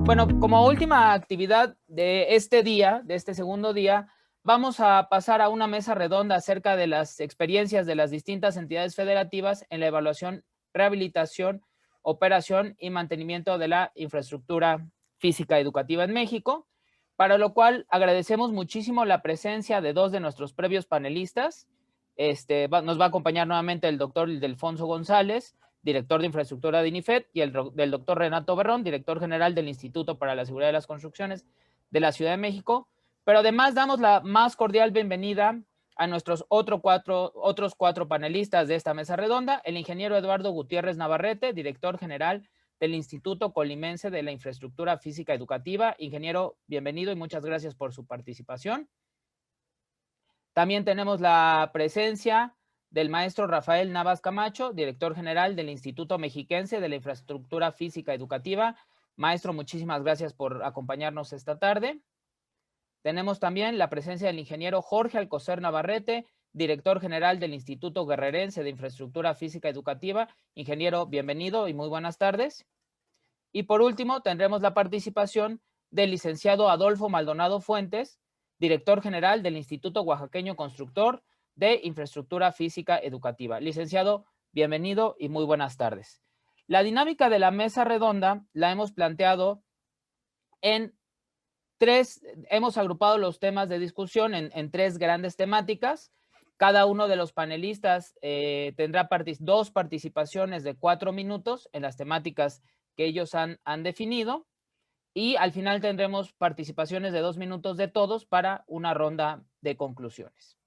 Bueno, como última actividad de este día, de este segundo día, vamos a pasar a una mesa redonda acerca de las experiencias de las distintas entidades federativas en la evaluación, rehabilitación, operación y mantenimiento de la infraestructura física educativa en México, para lo cual agradecemos muchísimo la presencia de dos de nuestros previos panelistas. Nos va a acompañar nuevamente el doctor Ildefonso González, director de infraestructura de INIFED, y del doctor Renato Berrón, director general del Instituto para la Seguridad de las Construcciones de la Ciudad de México. Pero además damos la más cordial bienvenida a nuestros otros cuatro panelistas de esta mesa redonda: el ingeniero Eduardo Gutiérrez Navarrete, director general del Instituto Colimense de la Infraestructura Física Educativa. Ingeniero, bienvenido y muchas gracias por su participación. También tenemos la presencia del maestro Rafael Navas Camacho, director general del Instituto Mexiquense de la Infraestructura Física Educativa. Maestro, muchísimas gracias por acompañarnos esta tarde. Tenemos también la presencia del ingeniero Jorge Alcocer Navarrete, director general del Instituto Guerrerense de Infraestructura Física Educativa. Ingeniero, bienvenido y muy buenas tardes. Y por último, tendremos la participación del licenciado Adolfo Maldonado Fuentes, director general del Instituto Oaxaqueño Constructor de Infraestructura Física Educativa. Licenciado, bienvenido y muy buenas tardes. La dinámica de la mesa redonda la hemos planteado en hemos agrupado los temas de discusión en tres grandes temáticas. Cada uno de los panelistas tendrá dos participaciones de 4 minutos en las temáticas que ellos han definido, y al final tendremos participaciones de 2 minutos de todos para una ronda de conclusiones.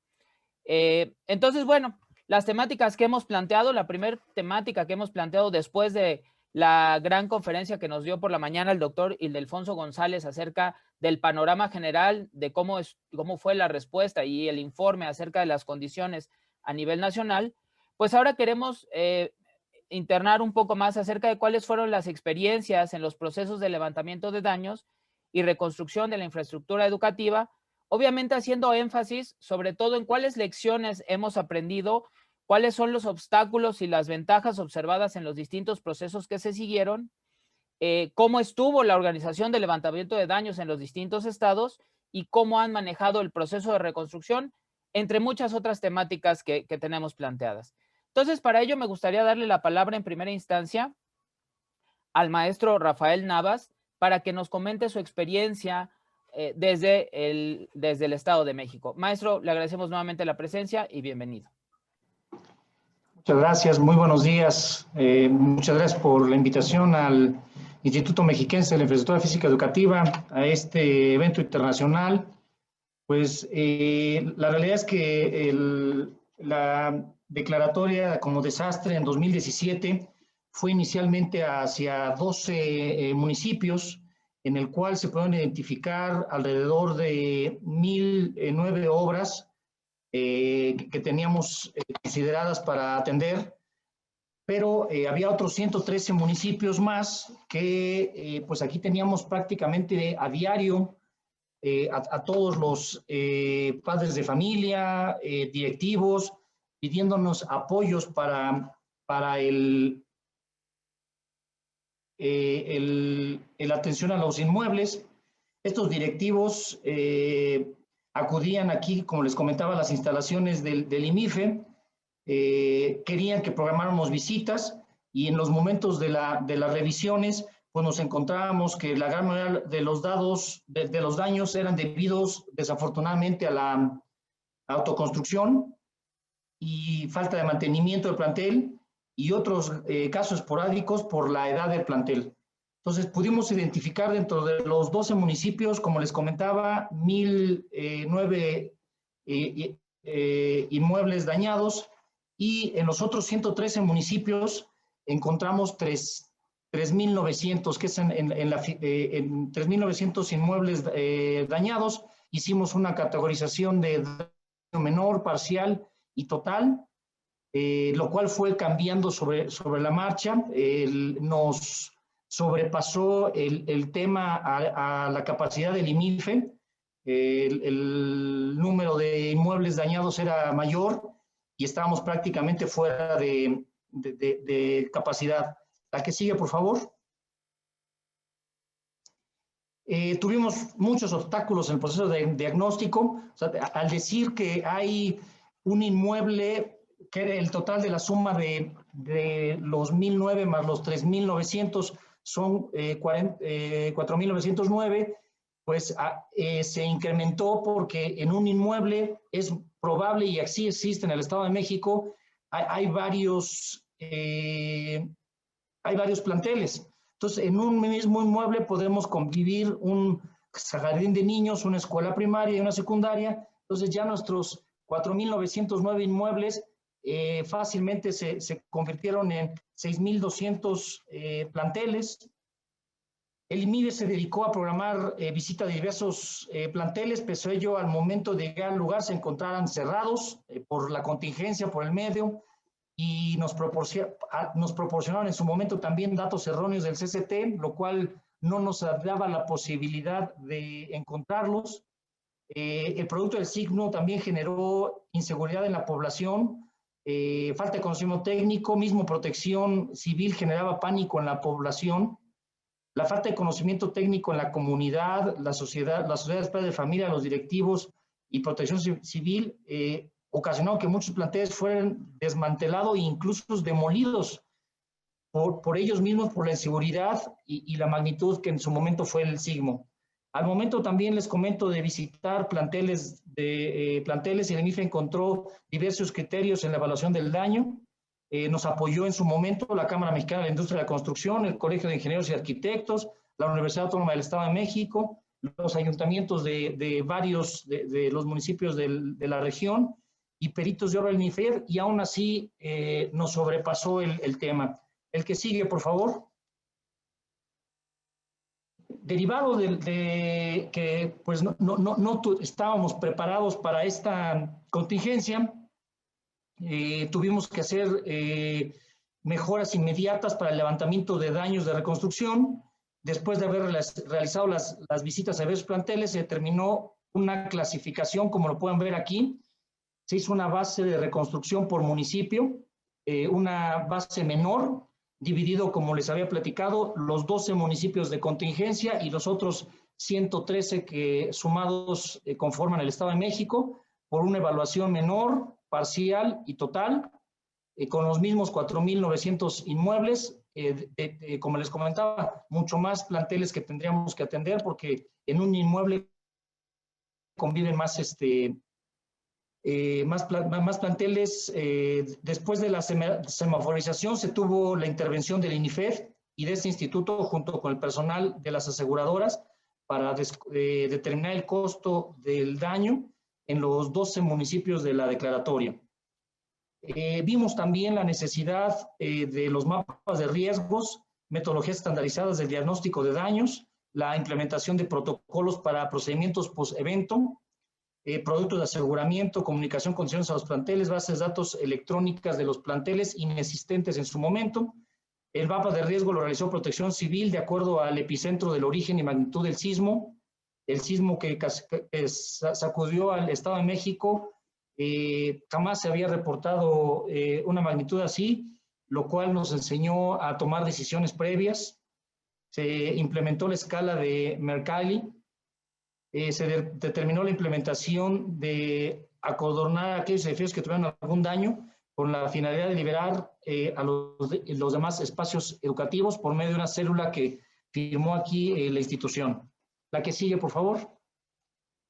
Entonces, bueno, las temáticas que hemos planteado, la primera temática que hemos planteado después de la gran conferencia que nos dio por la mañana el doctor Ildefonso González acerca del panorama general de cómo fue la respuesta y el informe acerca de las condiciones a nivel nacional, pues ahora queremos internar un poco más acerca de cuáles fueron las experiencias en los procesos de levantamiento de daños y reconstrucción de la infraestructura educativa, obviamente haciendo énfasis sobre todo en cuáles lecciones hemos aprendido, cuáles son los obstáculos y las ventajas observadas en los distintos procesos que se siguieron, cómo estuvo la organización de levantamiento de daños en los distintos estados y cómo han manejado el proceso de reconstrucción, entre muchas otras temáticas que tenemos planteadas. Entonces, para ello me gustaría darle la palabra en primera instancia al maestro Rafael Navas para que nos comente su experiencia desde el Estado de México. Maestro, le agradecemos nuevamente la presencia y bienvenido. Muchas gracias, muy buenos días. Muchas gracias por la invitación al Instituto Mexiquense de la Infraestructura Física Educativa a este evento internacional. Pues la realidad es que la declaratoria como desastre en 2017 fue inicialmente hacia 12 municipios, en el cual se pudieron identificar alrededor de 1,009 obras que teníamos consideradas para atender, pero había otros 113 municipios más que pues aquí teníamos prácticamente a diario a todos los padres de familia, directivos, pidiéndonos apoyos para la atención a los inmuebles. Estos directivos acudían aquí, como les comentaba, a las instalaciones del IMIFE, querían que programáramos visitas, y en los momentos de las revisiones pues nos encontrábamos que la gran mayoría de los daños eran debidos desafortunadamente a la autoconstrucción y falta de mantenimiento del plantel, y otros casos esporádicos por la edad del plantel. Entonces pudimos identificar dentro de los 12 municipios, como les comentaba, 1,009 inmuebles dañados, y en los otros 113 municipios encontramos 3,900, que es en 3,900 inmuebles dañados. Hicimos una categorización de daño menor, parcial y total, lo cual fue cambiando sobre la marcha. Nos sobrepasó el tema a la capacidad del IMIFE. El número de inmuebles dañados era mayor y estábamos prácticamente fuera de capacidad. La que sigue, por favor. Tuvimos muchos obstáculos en el proceso de diagnóstico. O sea, al decir que hay un inmueble, que el total de la suma de los 1,009 más los 3,900 son 4,909, pues se incrementó porque en un inmueble es probable, y así existe en el Estado de México, hay varios planteles. Entonces, en un mismo inmueble podemos convivir un jardín de niños, una escuela primaria y una secundaria. Entonces, ya nuestros 4,909 inmuebles fácilmente se convirtieron en 6,200 planteles. El IMIDE se dedicó a programar visita de diversos planteles, pese a ello, al momento de llegar al lugar se encontraran cerrados por la contingencia, por el medio, y nos proporcionaron en su momento también datos erróneos del CCT, lo cual no nos daba la posibilidad de encontrarlos. El producto del signo también generó inseguridad en la población, falta de conocimiento técnico, mismo Protección Civil generaba pánico en la población. La falta de conocimiento técnico en la comunidad, las sociedades de padres de familia, los directivos y Protección Civil ocasionó que muchos planteles fueran desmantelados e incluso demolidos por ellos mismos, por la inseguridad y la magnitud que en su momento fue el sismo. Al momento también les comento de visitar planteles, y el INIFE encontró diversos criterios en la evaluación del daño. Nos apoyó en su momento la Cámara Mexicana de la Industria de la Construcción, el Colegio de Ingenieros y Arquitectos, la Universidad Autónoma del Estado de México, los ayuntamientos de varios de los municipios de la región y peritos de obra del INIFED, y aún así nos sobrepasó el tema. El que sigue, por favor. Derivado de que pues no estábamos preparados para esta contingencia, tuvimos que hacer mejoras inmediatas para el levantamiento de daños de reconstrucción. Después de haber realizado las visitas a diversos planteles, se determinó una clasificación, como lo pueden ver aquí. Se hizo una base de reconstrucción por municipio, una base menor, dividido, como les había platicado, los 12 municipios de contingencia y los otros 113 que sumados conforman el Estado de México, por una evaluación menor, parcial y total, con los mismos 4,900 inmuebles. Como les comentaba, mucho más planteles que tendríamos que atender, porque en un inmueble conviven más más planteles. Después de la semaforización se tuvo la intervención del INIFED y de este instituto junto con el personal de las aseguradoras para determinar el costo del daño en los 12 municipios de la declaratoria. Vimos también la necesidad de los mapas de riesgos, metodologías estandarizadas del diagnóstico de daños, la implementación de protocolos para procedimientos post-evento, productos de aseguramiento, comunicación, condiciones a los planteles, bases de datos electrónicas de los planteles inexistentes en su momento. El mapa de riesgo lo realizó Protección Civil de acuerdo al epicentro del origen y magnitud del sismo. El sismo que sacudió al Estado de México, jamás se había reportado una magnitud así, lo cual nos enseñó a tomar decisiones previas. Se implementó la escala de Mercalli. Se determinó la implementación de acordar aquellos edificios que tuvieron algún daño con la finalidad de liberar a los demás espacios educativos por medio de una célula que firmó aquí la institución. La que sigue, por favor.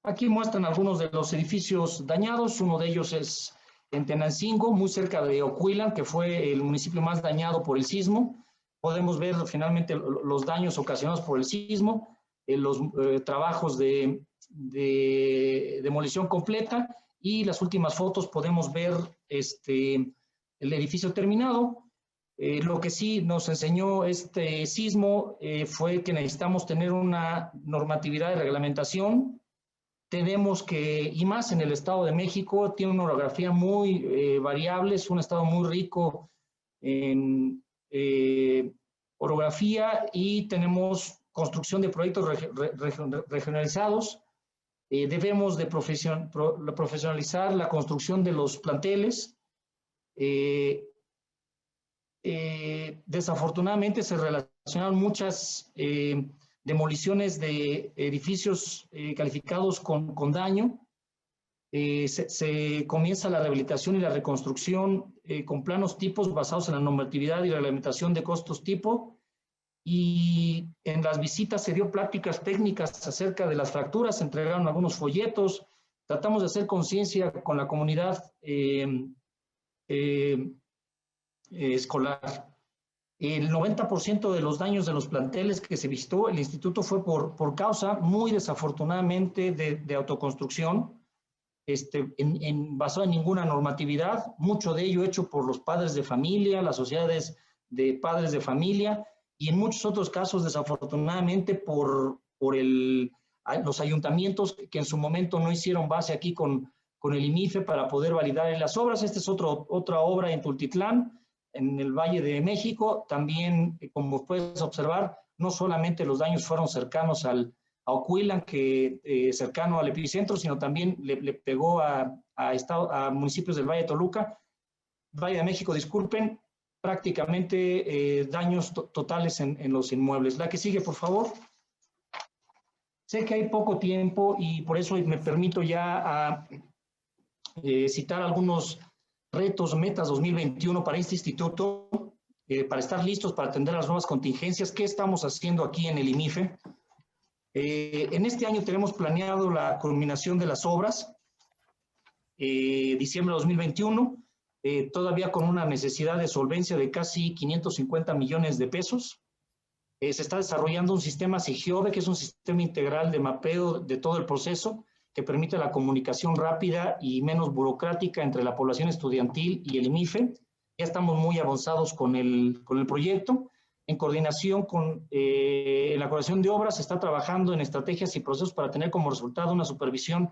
Aquí muestran algunos de los edificios dañados. Uno de ellos es en Tenancingo, muy cerca de Ocuilan, que fue el municipio más dañado por el sismo. Podemos ver finalmente los daños ocasionados por el sismo, los trabajos de demolición completa, y las últimas fotos podemos ver el edificio terminado. Lo que sí nos enseñó este sismo fue que necesitamos tener una normatividad de reglamentación. Tenemos que, y más en el Estado de México, tiene una orografía muy variable, es un estado muy rico en orografía, y tenemos construcción de proyectos regionalizados. Debemos de profesionalizar la construcción de los planteles. Desafortunadamente se relacionaron muchas demoliciones de edificios calificados con daño. Se comienza la rehabilitación y la reconstrucción con planos tipos basados en la normatividad y reglamentación de costos tipo. Y en las visitas se dio pláticas técnicas acerca de las fracturas, se entregaron algunos folletos, tratamos de hacer conciencia con la comunidad escolar. El 90% de los daños de los planteles que se visitó el instituto fue por causa, muy desafortunadamente, de autoconstrucción, basado en ninguna normatividad, mucho de ello hecho por los padres de familia, las sociedades de padres de familia, y en muchos otros casos, desafortunadamente, por los ayuntamientos que en su momento no hicieron base aquí con el IMIFE para poder validar las obras. Esta es otra obra en Tultitlán, en el Valle de México. También, como puedes observar, no solamente los daños fueron cercanos a Ocuilan, que cercano al epicentro, sino también le pegó a municipios del Valle de Toluca, Valle de México, disculpen, prácticamente daños totales en los inmuebles. La que sigue, por favor. Sé que hay poco tiempo y por eso me permito ya citar algunos retos, metas 2021 para este instituto, para estar listos para atender las nuevas contingencias. ¿Qué estamos haciendo aquí en el IMIFE? En este año tenemos planeado la culminación de las obras, diciembre de 2021, todavía con una necesidad de solvencia de casi 550 millones de pesos. Se está desarrollando un sistema SIGIOBE, que es un sistema integral de mapeo de todo el proceso, que permite la comunicación rápida y menos burocrática entre la población estudiantil y el IMIFE. Ya estamos muy avanzados con el proyecto. En coordinación en la coordinación de obras, se está trabajando en estrategias y procesos para tener como resultado una supervisión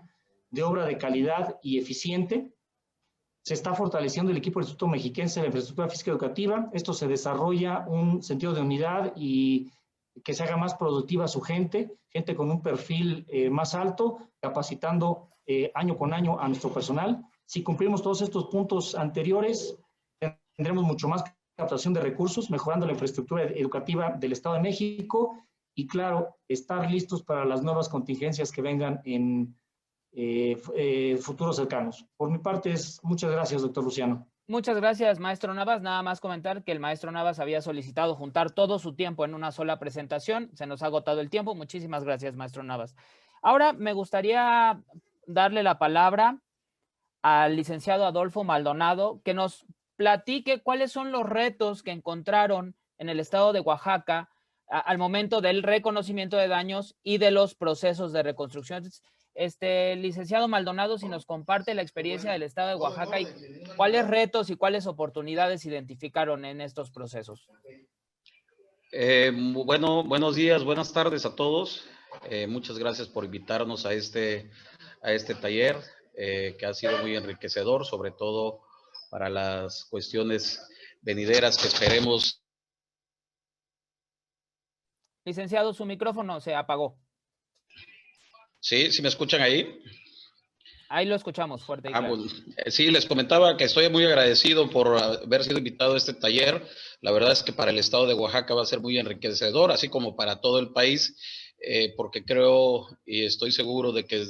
de obra de calidad y eficiente. Se está fortaleciendo el equipo del Instituto Mexiquense de la Infraestructura Física Educativa. Esto se desarrolla un sentido de unidad y que se haga más productiva su gente con un perfil más alto, capacitando año con año a nuestro personal. Si cumplimos todos estos puntos anteriores, tendremos mucho más captación de recursos, mejorando la infraestructura educativa del Estado de México y, claro, estar listos para las nuevas contingencias que vengan en futuros cercanos. Por mi parte, muchas gracias, doctor Luciano. Muchas gracias, maestro Navas. Nada más comentar que el maestro Navas había solicitado juntar todo su tiempo en una sola presentación. Se nos ha agotado el tiempo. Muchísimas gracias, maestro Navas. Ahora me gustaría darle la palabra al licenciado Adolfo Maldonado, que nos platique cuáles son los retos que encontraron en el estado de Oaxaca al momento del reconocimiento de daños y de los procesos de reconstrucción. Licenciado Maldonado, si nos comparte la experiencia del estado de Oaxaca y cuáles retos y cuáles oportunidades identificaron en estos procesos. Bueno, buenos días, buenas tardes a todos. Muchas gracias por invitarnos a este taller, que ha sido muy enriquecedor, sobre todo para las cuestiones venideras que esperemos. Licenciado, su micrófono se apagó. ¿Sí? ¿Sí me escuchan ahí? Ahí lo escuchamos fuerte y claro. Bueno, sí, les comentaba que estoy muy agradecido por haber sido invitado a este taller. La verdad es que para el estado de Oaxaca va a ser muy enriquecedor, así como para todo el país, porque creo y estoy seguro de que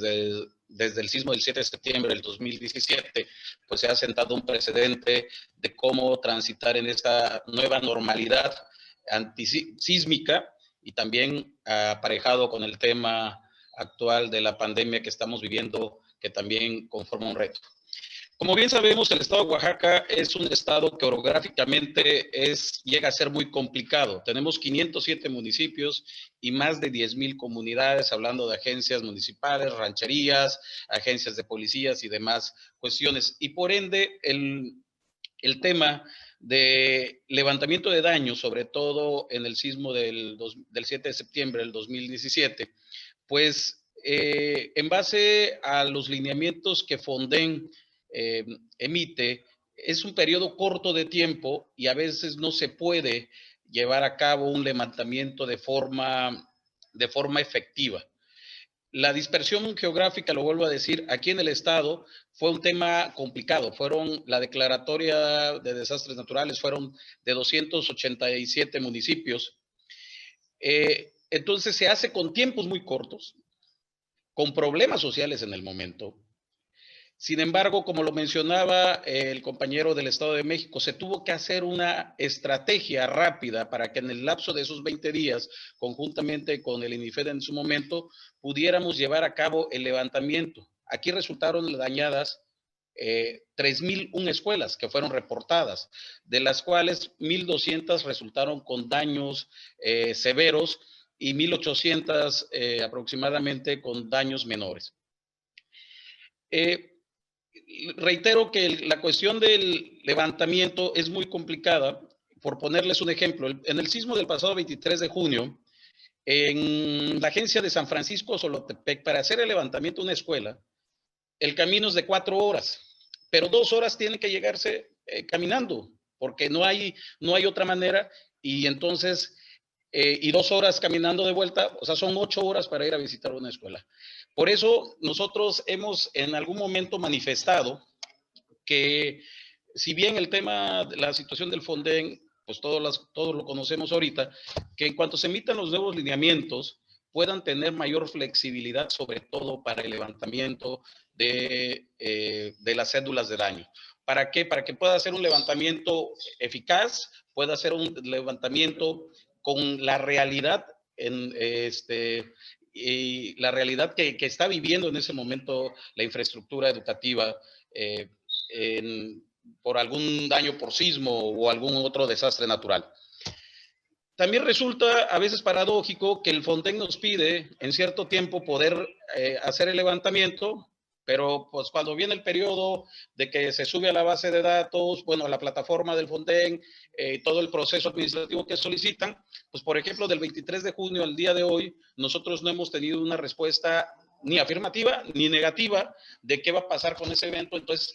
desde el sismo del 7 de septiembre del 2017, pues se ha sentado un precedente de cómo transitar en esta nueva normalidad antisísmica y también aparejado con el tema actual de la pandemia que estamos viviendo, que también conforma un reto. Como bien sabemos, el estado de Oaxaca es un estado que orográficamente llega a ser muy complicado. Tenemos 507 municipios y más de 10,000 comunidades, hablando de agencias municipales, rancherías, agencias de policías y demás cuestiones. Y por ende, el tema de levantamiento de daños, sobre todo en el sismo del 7 de septiembre del 2017, pues en base a los lineamientos que Fonden emite, es un periodo corto de tiempo y a veces no se puede llevar a cabo un levantamiento de forma efectiva. La dispersión geográfica, lo vuelvo a decir, aquí en el estado fue un tema complicado. La declaratoria de desastres naturales fueron de 287 municipios. Entonces se hace con tiempos muy cortos, con problemas sociales en el momento. Sin embargo, como lo mencionaba el compañero del Estado de México, se tuvo que hacer una estrategia rápida para que en el lapso de esos 20 días, conjuntamente con el INIFED en su momento, pudiéramos llevar a cabo el levantamiento. Aquí resultaron dañadas 3.001 escuelas que fueron reportadas, de las cuales 1.200 resultaron con daños severos y 1.800 aproximadamente con daños menores. Reitero que la cuestión del levantamiento es muy complicada. Por ponerles un ejemplo, en el sismo del pasado 23 de junio, en la agencia de San Francisco Solotepec, para hacer el levantamiento de una escuela, el camino es de 4 horas, pero 2 horas tienen que llegarse caminando, porque no hay otra manera, y entonces, y 2 horas caminando de vuelta, o sea, son 8 horas para ir a visitar una escuela. Por eso nosotros hemos en algún momento manifestado que si bien el tema de la situación del Fonden, pues todos lo conocemos ahorita, que en cuanto se emitan los nuevos lineamientos puedan tener mayor flexibilidad, sobre todo para el levantamiento de las cédulas de daño. ¿Para qué? Para que pueda hacer un levantamiento eficaz, pueda hacer un levantamiento con la realidad y la realidad que está viviendo en ese momento la infraestructura educativa por algún daño por sismo o algún otro desastre natural. También resulta a veces paradójico que el Fonden nos pide en cierto tiempo poder hacer el levantamiento, pero pues cuando viene el periodo de que se sube a la base de datos, bueno, a la plataforma del Fonden, todo el proceso administrativo que solicitan, pues por ejemplo del 23 de junio al día de hoy, nosotros no hemos tenido una respuesta ni afirmativa ni negativa de qué va a pasar con ese evento. Entonces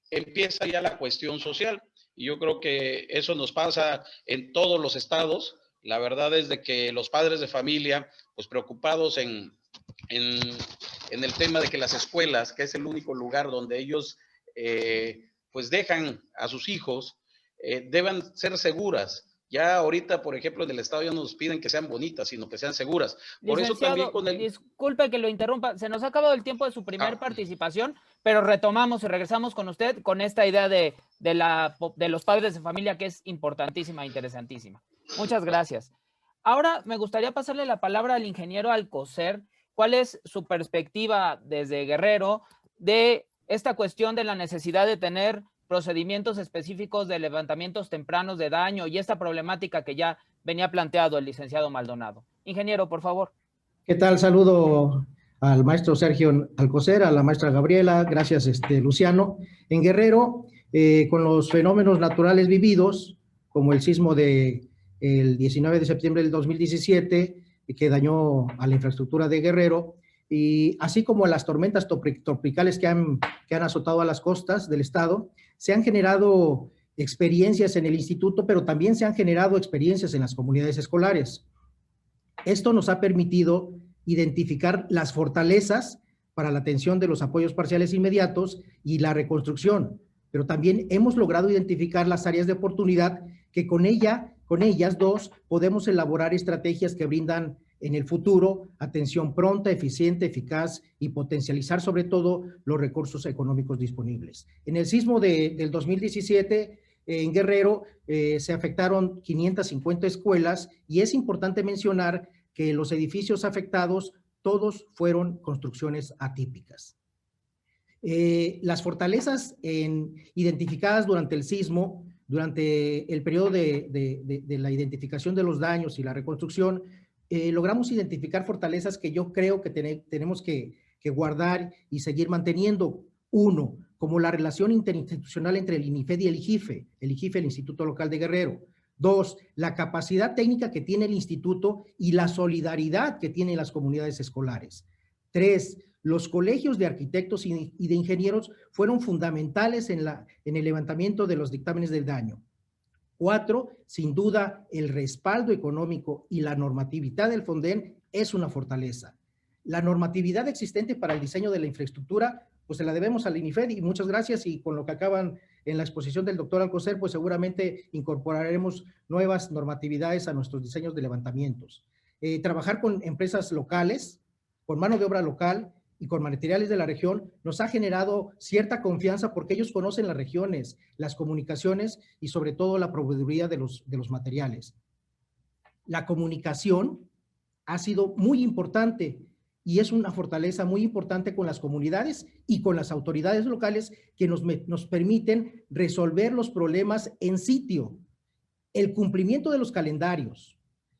empieza ya la cuestión social, y yo creo que eso nos pasa en todos los estados. La verdad es de que los padres de familia, pues preocupados en el tema de que las escuelas, que es el único lugar donde ellos pues dejan a sus hijos, deban ser seguras. Ya ahorita, por ejemplo, en el estado ya no nos piden que sean bonitas, sino que sean seguras. Por Licenciado, eso también con el... disculpe que lo interrumpa, se nos ha acabado el tiempo de su primera participación, pero retomamos y regresamos con usted con esta idea de los padres de familia, que es importantísima e interesantísima. Muchas gracias. Ahora me gustaría pasarle la palabra al ingeniero Alcocer. ¿Cuál es su perspectiva desde Guerrero de esta cuestión de la necesidad de tener procedimientos específicos de levantamientos tempranos de daño y esta problemática que ya venía planteado el licenciado Maldonado? Ingeniero, por favor. ¿Qué tal? Saludo al maestro Sergio Alcocer, a la maestra Gabriela, gracias Luciano. En Guerrero, con los fenómenos naturales vividos, como el sismo del 19 de septiembre del 2017, que dañó a la infraestructura de Guerrero, y así como las tormentas tropicales que han azotado a las costas del estado, se han generado experiencias en el instituto, pero también se han generado experiencias en las comunidades escolares. Esto nos ha permitido identificar las fortalezas para la atención de los apoyos parciales inmediatos y la reconstrucción, pero también hemos logrado identificar las áreas de oportunidad que con ellas podemos elaborar estrategias que brindan en el futuro atención pronta, eficiente, eficaz y potencializar sobre todo los recursos económicos disponibles. En el sismo del 2017, en Guerrero se afectaron 550 escuelas y es importante mencionar que los edificios afectados todos fueron construcciones atípicas. Las fortalezas identificadas durante el sismo, durante el periodo de la identificación de los daños y la reconstrucción, logramos identificar fortalezas que yo creo que tenemos que guardar y seguir manteniendo. Uno, como la relación interinstitucional entre el INIFED y el IGIFE, el Instituto Local de Guerrero. Dos, la capacidad técnica que tiene el instituto y la solidaridad que tienen las comunidades escolares. Tres, los colegios de arquitectos y de ingenieros fueron fundamentales en el levantamiento de los dictámenes del daño. Cuatro, sin duda, el respaldo económico y la normatividad del Fonden es una fortaleza. La normatividad existente para el diseño de la infraestructura, pues se la debemos al INIFED y muchas gracias, y con lo que acaban en la exposición del doctor Alcocer, pues seguramente incorporaremos nuevas normatividades a nuestros diseños de levantamientos. trabajar con empresas locales, con mano de obra local y con materiales de la región, nos ha generado cierta confianza porque ellos conocen las regiones, las comunicaciones y sobre todo la proveeduría de los materiales. La comunicación ha sido muy importante y es una fortaleza muy importante con las comunidades y con las autoridades locales que nos permiten resolver los problemas en sitio. El cumplimiento de los calendarios,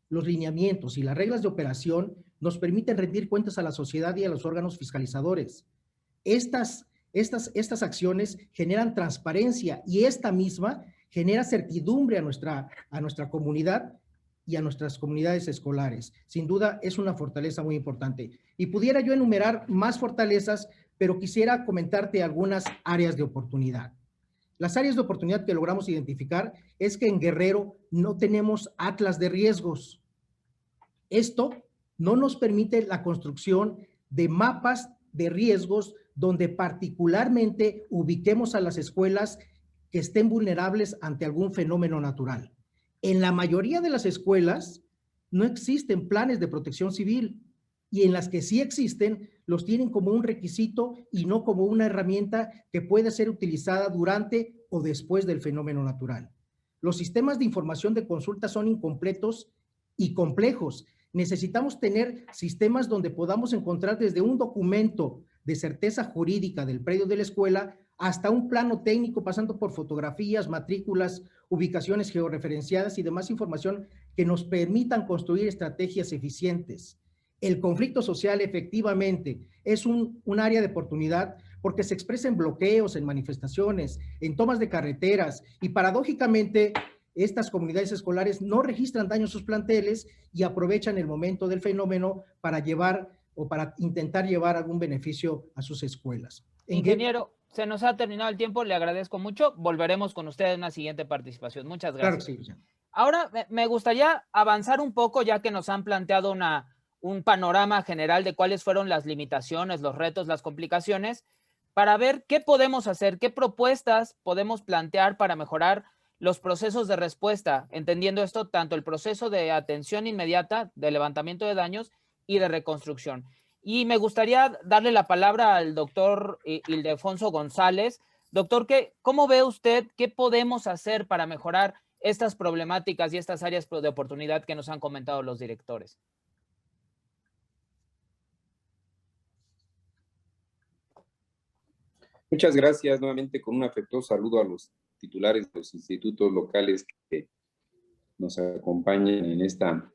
los lineamientos y las reglas de operación nos permiten rendir cuentas a la sociedad y a los órganos fiscalizadores. Estas acciones generan transparencia y esta misma genera certidumbre a nuestra comunidad y a nuestras comunidades escolares. Sin duda es una fortaleza muy importante. Y pudiera yo enumerar más fortalezas, pero quisiera comentarte algunas áreas de oportunidad. Las áreas de oportunidad que logramos identificar es que en Guerrero no tenemos atlas de riesgos. Esto no nos permite la construcción de mapas de riesgos donde particularmente ubiquemos a las escuelas que estén vulnerables ante algún fenómeno natural. En la mayoría de las escuelas no existen planes de protección civil y en las que sí existen los tienen como un requisito y no como una herramienta que puede ser utilizada durante o después del fenómeno natural. Los sistemas de información de consulta son incompletos y complejos. Necesitamos tener sistemas donde podamos encontrar desde un documento de certeza jurídica del predio de la escuela hasta un plano técnico pasando por fotografías, matrículas, ubicaciones georreferenciadas y demás información que nos permitan construir estrategias eficientes. El conflicto social efectivamente es un área de oportunidad porque se expresa en bloqueos, en manifestaciones, en tomas de carreteras y paradójicamente estas comunidades escolares no registran daños a sus planteles y aprovechan el momento del fenómeno para llevar o para intentar llevar algún beneficio a sus escuelas. Ingeniero, se nos ha terminado el tiempo, le agradezco mucho. Volveremos con usted en una siguiente participación. Muchas gracias. Claro que sí. Ahora me gustaría avanzar un poco, ya que nos han planteado un panorama general de cuáles fueron las limitaciones, los retos, las complicaciones, para ver qué podemos hacer, qué propuestas podemos plantear para mejorar los procesos de respuesta, entendiendo esto tanto el proceso de atención inmediata, de levantamiento de daños y de reconstrucción. Y me gustaría darle la palabra al doctor Ildefonso González. Doctor, ¿cómo ve usted qué podemos hacer para mejorar estas problemáticas y estas áreas de oportunidad que nos han comentado los directores? Muchas gracias nuevamente, con un afectuoso saludo a los titulares de los institutos locales que nos acompañan en esta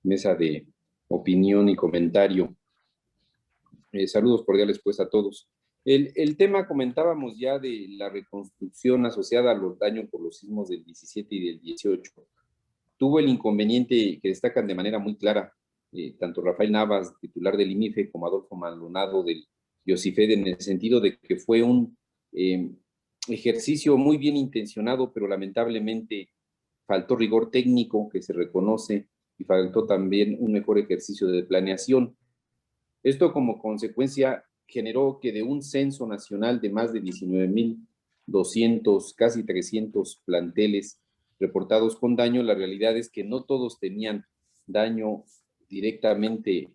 mesa de opinión y comentario. Saludos cordiales pues a todos. El tema comentábamos ya de la reconstrucción asociada a los daños por los sismos del 17 y del 18. Tuvo el inconveniente que destacan de manera muy clara tanto Rafael Navas, titular del IMIFE, como Adolfo Maldonado del IOCIFED, en el sentido de que fue un ejercicio muy bien intencionado, pero lamentablemente faltó rigor técnico que se reconoce y faltó también un mejor ejercicio de planeación. Esto como consecuencia generó que de un censo nacional de más de 19,200, casi 300 planteles reportados con daño, la realidad es que no todos tenían daño directamente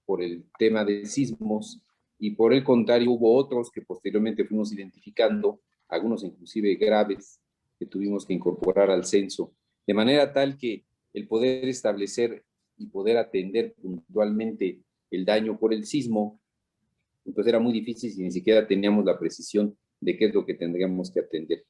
por el tema de sismos, y por el contrario hubo otros que posteriormente fuimos identificando, algunos inclusive graves, que tuvimos que incorporar al censo, de manera tal que el poder establecer y poder atender puntualmente el daño por el sismo, entonces era muy difícil si ni siquiera teníamos la precisión de qué es lo que tendríamos que atender.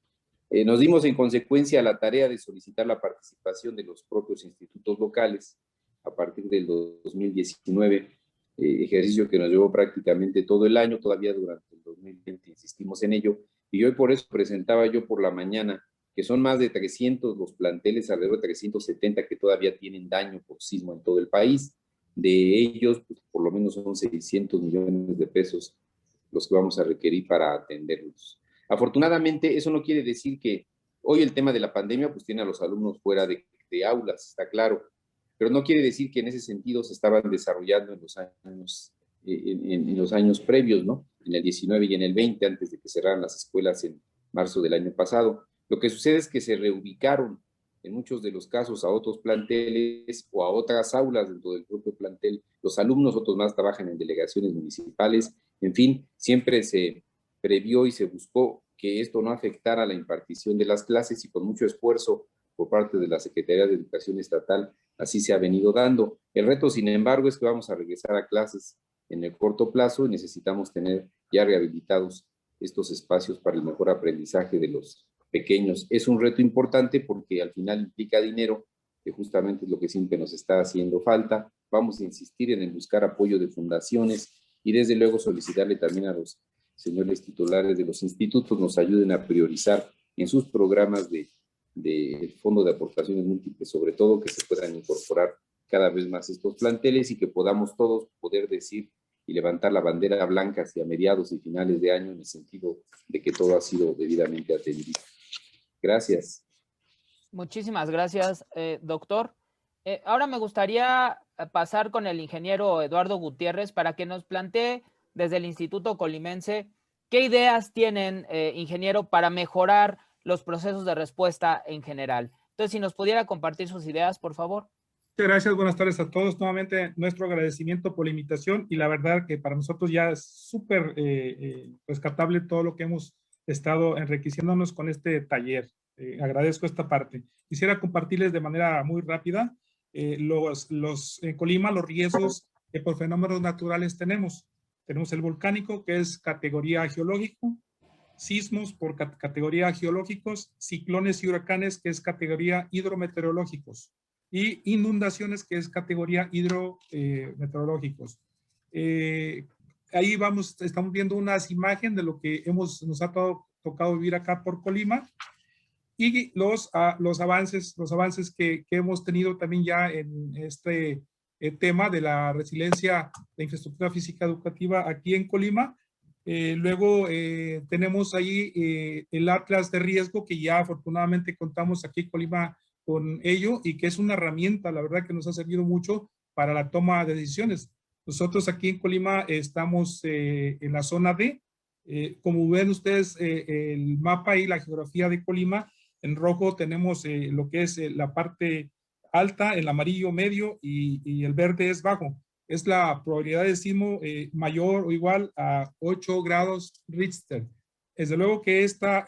Nos dimos en consecuencia a la tarea de solicitar la participación de los propios institutos locales a partir del 2019, ejercicio que nos llevó prácticamente todo el año, todavía durante el 2020 insistimos en ello, y hoy por eso presentaba yo por la mañana que son más de 300 los planteles, alrededor de 370 que todavía tienen daño por sismo en todo el país. De ellos, pues, por lo menos son 600 millones de pesos los que vamos a requerir para atenderlos. Afortunadamente, eso no quiere decir que hoy el tema de la pandemia pues tiene a los alumnos fuera de aulas, está claro, pero no quiere decir que en ese sentido se estaban desarrollando en los años previos, ¿no? En el 19 y en el 20, antes de que cerraran las escuelas en marzo del año pasado. Lo que sucede es que se reubicaron en muchos de los casos a otros planteles o a otras aulas dentro del propio plantel. Los alumnos, otros más, trabajan en delegaciones municipales. En fin, siempre se previó y se buscó que esto no afectara la impartición de las clases, y con mucho esfuerzo por parte de la Secretaría de Educación Estatal así se ha venido dando. El reto, sin embargo, es que vamos a regresar a clases en el corto plazo y necesitamos tener ya rehabilitados estos espacios para el mejor aprendizaje de los pequeños. Es un reto importante porque al final implica dinero, que justamente es lo que siempre nos está haciendo falta. Vamos a insistir en el buscar apoyo de fundaciones y desde luego solicitarle también a los señores titulares de los institutos nos ayuden a priorizar en sus programas del Fondo de Aportaciones Múltiples, sobre todo que se puedan incorporar cada vez más estos planteles y que podamos todos poder decir y levantar la bandera blanca hacia mediados y finales de año en el sentido de que todo ha sido debidamente atendido. Gracias. Muchísimas gracias, doctor. Ahora me gustaría pasar con el ingeniero Eduardo Gutiérrez para que nos plantee desde el Instituto Colimense qué ideas tienen, ingeniero, para mejorar los procesos de respuesta en general. Entonces, si nos pudiera compartir sus ideas, por favor. Muchas gracias, buenas tardes a todos. Nuevamente, nuestro agradecimiento por la invitación y la verdad que para nosotros ya es súper rescatable todo lo que hemos estado enriqueciéndonos con este taller. Agradezco esta parte. Quisiera compartirles de manera muy rápida en Colima los riesgos que por fenómenos naturales tenemos. Tenemos el volcánico, que es categoría geológico, sismos por categoría geológicos, ciclones y huracanes, que es categoría hidrometeorológicos, y inundaciones, que es categoría hidrometeorológicos. Ahí estamos viendo unas imágenes de lo que nos ha tocado vivir acá por Colima, y los avances que hemos tenido también ya en este tema de la resiliencia de infraestructura física educativa aquí en Colima. Luego tenemos ahí el Atlas de Riesgo, que ya afortunadamente contamos aquí en Colima con ello, y que es una herramienta, la verdad, que nos ha servido mucho para la toma de decisiones. Nosotros aquí en Colima estamos en la zona D. Como ven ustedes el mapa y la geografía de Colima, en rojo tenemos lo que es la parte alta, el amarillo medio y el verde es bajo. Es la probabilidad de sismo mayor o igual a 8 grados Richter. Desde luego que esta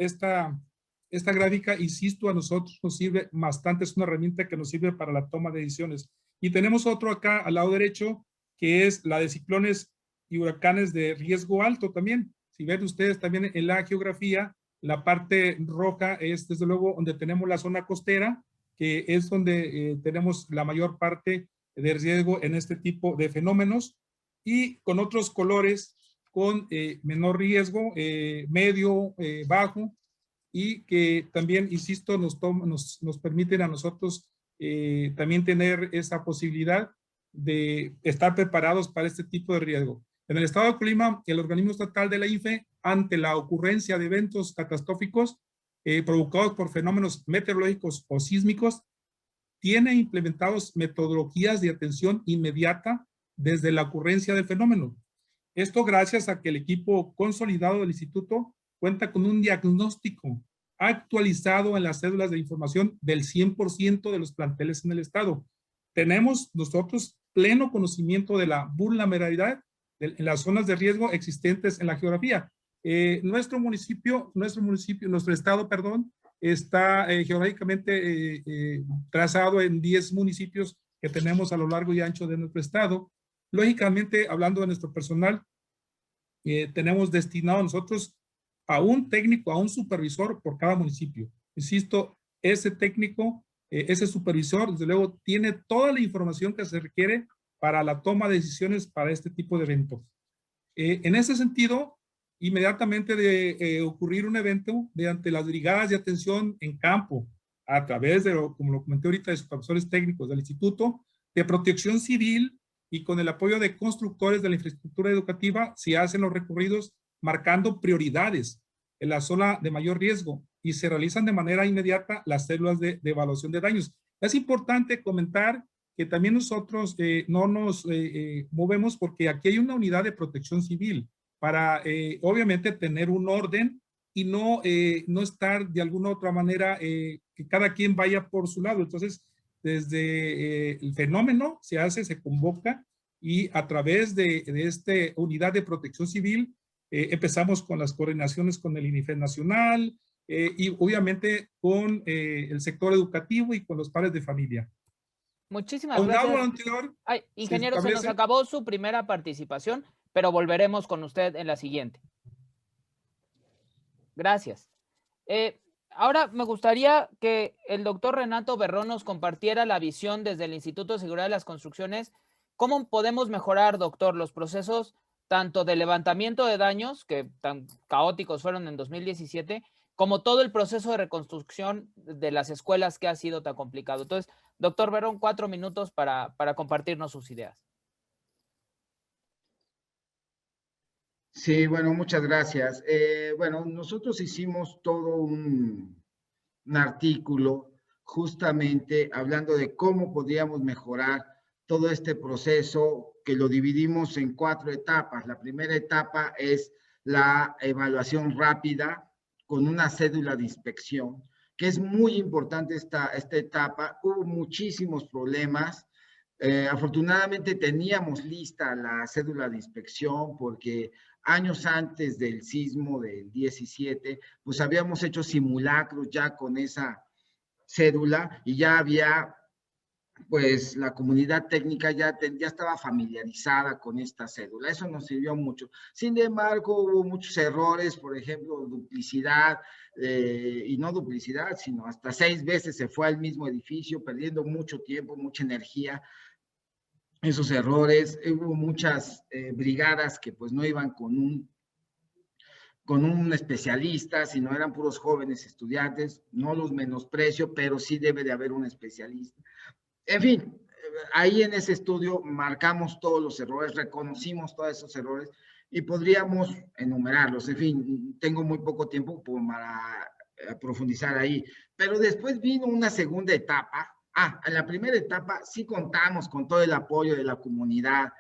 gráfica, insisto, a nosotros nos sirve bastante, es una herramienta que nos sirve para la toma de decisiones. Y tenemos otro acá al lado derecho, que es la de ciclones y huracanes de riesgo alto también. Si ven ustedes también en la geografía, la parte roja es desde luego donde tenemos la zona costera, que es donde tenemos la mayor parte de riesgo en este tipo de fenómenos, y con otros colores con menor riesgo, medio, bajo, y que también, insisto, nos permiten a nosotros también tener esa posibilidad de estar preparados para este tipo de riesgo. En el estado de Colima, el organismo estatal de la INFE, ante la ocurrencia de eventos catastróficos provocados por fenómenos meteorológicos o sísmicos, tiene implementados metodologías de atención inmediata desde la ocurrencia del fenómeno. Esto gracias a que el equipo consolidado del instituto cuenta con un diagnóstico actualizado en las cédulas de información del 100% de los planteles en el estado. Tenemos nosotros pleno conocimiento de la vulnerabilidad en las zonas de riesgo existentes en la geografía. Nuestro estado, está geográficamente trazado en 10 municipios que tenemos a lo largo y ancho de nuestro estado. Lógicamente, hablando de nuestro personal, tenemos destinado nosotros a un técnico, a un supervisor por cada municipio. Insisto, ese técnico, ese supervisor, desde luego, tiene toda la información que se requiere para la toma de decisiones para este tipo de eventos. En ese sentido, inmediatamente de ocurrir un evento, mediante las brigadas de atención en campo, a través de, como lo comenté ahorita, de supervisores técnicos del Instituto de Protección Civil y con el apoyo de constructores de la infraestructura educativa, se hacen los recorridos marcando prioridades en la zona de mayor riesgo y se realizan de manera inmediata las células de evaluación de daños. Es importante comentar que también nosotros no nos movemos porque aquí hay una unidad de protección civil para obviamente tener un orden y no estar de alguna otra manera que cada quien vaya por su lado. Entonces, desde el fenómeno se convoca, y a través de esta unidad de protección civil empezamos con las coordinaciones con el INIFED nacional y obviamente con el sector educativo y con los padres de familia. Muchísimas gracias. Ay, ingeniero, se nos acabó su primera participación, pero volveremos con usted en la siguiente. Gracias. Ahora me gustaría que el doctor Renato Berrón nos compartiera la visión desde el Instituto de Seguridad de las Construcciones. ¿Cómo podemos mejorar, doctor, los procesos tanto de levantamiento de daños, que tan caóticos fueron en 2017, como todo el proceso de reconstrucción de las escuelas que ha sido tan complicado? Entonces, doctor Berrón, 4 minutos para compartirnos sus ideas. Sí, bueno, muchas gracias. Bueno, nosotros hicimos todo un artículo justamente hablando de cómo podríamos mejorar todo este proceso, que lo dividimos en 4 etapas. La primera etapa es la evaluación rápida con una cédula de inspección, que es muy importante esta etapa. Hubo muchísimos problemas. Afortunadamente teníamos lista la cédula de inspección porque años antes del sismo del 17, pues habíamos hecho simulacros ya con esa cédula y ya había, pues la comunidad técnica ya estaba familiarizada con esta cédula. Eso nos sirvió mucho. Sin embargo, hubo muchos errores, por ejemplo, duplicidad, y no duplicidad, sino hasta 6 veces se fue al mismo edificio, perdiendo mucho tiempo, mucha energía. Esos errores, hubo muchas brigadas que pues no iban con un especialista, sino eran puros jóvenes estudiantes. No los menosprecio, pero sí debe de haber un especialista. En fin, ahí en ese estudio marcamos todos los errores, reconocimos todos esos errores y podríamos enumerarlos. En fin, tengo muy poco tiempo para profundizar ahí, pero después vino una segunda etapa. En la primera etapa sí contamos con todo el apoyo de la comunidad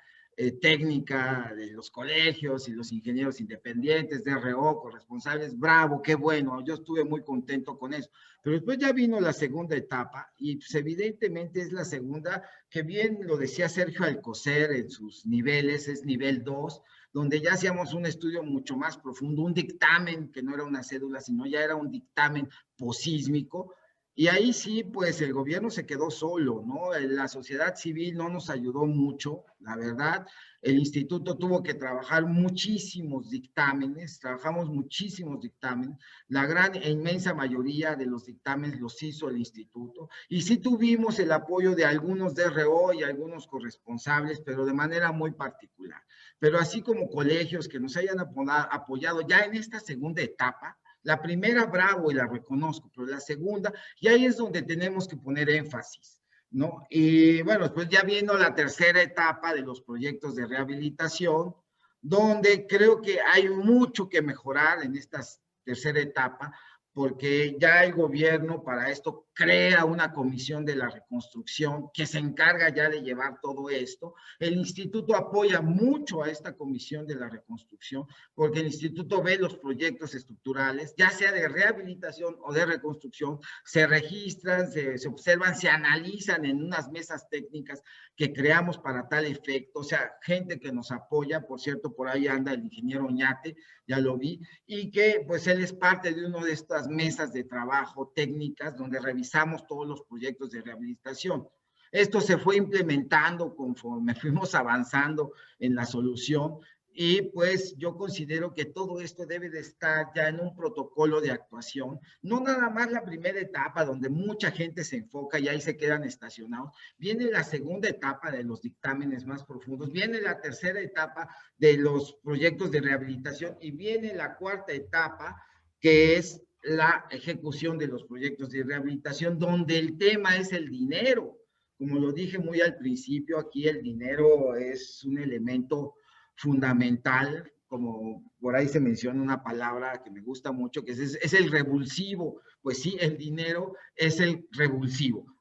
técnica, de los colegios y los ingenieros independientes, de RO, corresponsables. Bravo, qué bueno, yo estuve muy contento con eso. Pero después ya vino la segunda etapa y pues evidentemente es la segunda, que bien lo decía Sergio Alcocer en sus niveles, es nivel 2, donde ya hacíamos un estudio mucho más profundo, un dictamen que no era una cédula, sino ya era un dictamen posísmico. Y ahí sí, pues el gobierno se quedó solo, ¿no? La sociedad civil no nos ayudó mucho, la verdad. El instituto tuvo que trabajar muchísimos dictámenes, trabajamos muchísimos dictámenes. La gran e inmensa mayoría de los dictámenes los hizo el instituto. Y sí tuvimos el apoyo de algunos DRO y algunos corresponsables, pero de manera muy particular. Pero así como colegios que nos hayan apoyado ya en esta segunda etapa, la primera, bravo, y la reconozco, pero la segunda, y ahí es donde tenemos que poner énfasis, ¿no? Y bueno, pues ya viendo la tercera etapa de los proyectos de rehabilitación, donde creo que hay mucho que mejorar en esta tercera etapa, porque ya el gobierno para esto crea una comisión de la reconstrucción que se encarga ya de llevar todo esto. El instituto apoya mucho a esta comisión de la reconstrucción porque el instituto ve los proyectos estructurales, ya sea de rehabilitación o de reconstrucción, se registran, se observan, se analizan en unas mesas técnicas que creamos para tal efecto. O sea, gente que nos apoya, por cierto, por ahí anda el ingeniero Oñate, ya lo vi, y que pues él es parte de una de estas mesas de trabajo técnicas donde revisamos todos los proyectos de rehabilitación. Esto se fue implementando conforme fuimos avanzando en la solución y pues yo considero que todo esto debe de estar ya en un protocolo de actuación, no nada más la primera etapa donde mucha gente se enfoca y ahí se quedan estacionados. Viene la segunda etapa de los dictámenes más profundos, viene la tercera etapa de los proyectos de rehabilitación y viene la cuarta etapa que es la ejecución de los proyectos de rehabilitación, donde el tema es el dinero. Como lo dije muy al principio, aquí el dinero es un elemento fundamental, como por ahí se menciona una palabra que me gusta mucho, que es el revulsivo. Pues sí, el dinero es el revulsivo.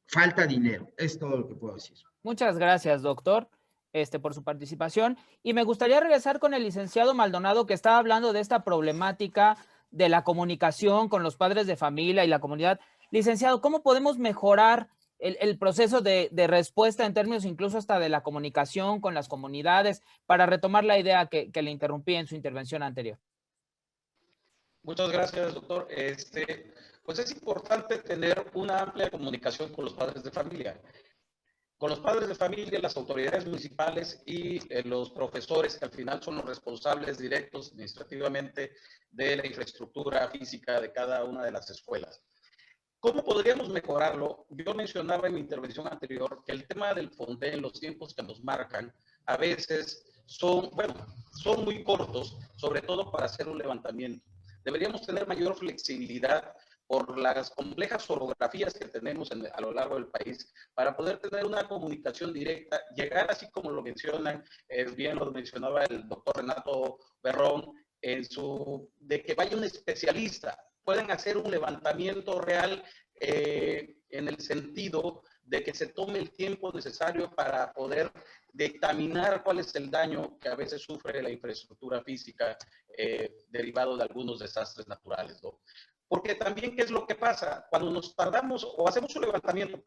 Falta dinero, es todo lo que puedo decir. Muchas gracias, doctor, por su participación. Y me gustaría regresar con el licenciado Maldonado, que estaba hablando de esta problemática de la comunicación con los padres de familia y la comunidad. Licenciado, ¿cómo podemos mejorar el proceso de respuesta en términos incluso hasta de la comunicación con las comunidades, para retomar la idea que le interrumpí en su intervención anterior? Muchas gracias, doctor. Pues es importante tener una amplia comunicación con los padres de familia. Con los padres de familia, las autoridades municipales y los profesores, que al final son los responsables directos administrativamente de la infraestructura física de cada una de las escuelas. ¿Cómo podríamos mejorarlo? Yo mencionaba en mi intervención anterior que el tema del Fonden, los tiempos que nos marcan, a veces son muy cortos, sobre todo para hacer un levantamiento. Deberíamos tener mayor flexibilidad por las complejas orografías que tenemos a lo largo del país, para poder tener una comunicación directa, llegar así como lo mencionan, bien lo mencionaba el doctor Renato Berrón, de que vaya un especialista. Pueden hacer un levantamiento real en el sentido de que se tome el tiempo necesario para poder dictaminar cuál es el daño que a veces sufre la infraestructura física derivado de algunos desastres naturales, ¿no? Porque también, ¿qué es lo que pasa? Cuando nos tardamos o hacemos un levantamiento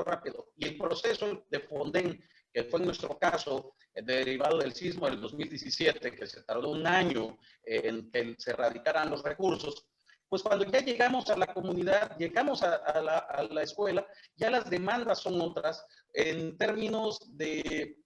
rápido, y el proceso de Fonden, que fue en nuestro caso derivado del sismo del 2017, que se tardó un año en que se erradicaran los recursos, pues cuando ya llegamos a la comunidad, llegamos a la escuela, ya las demandas son otras en términos de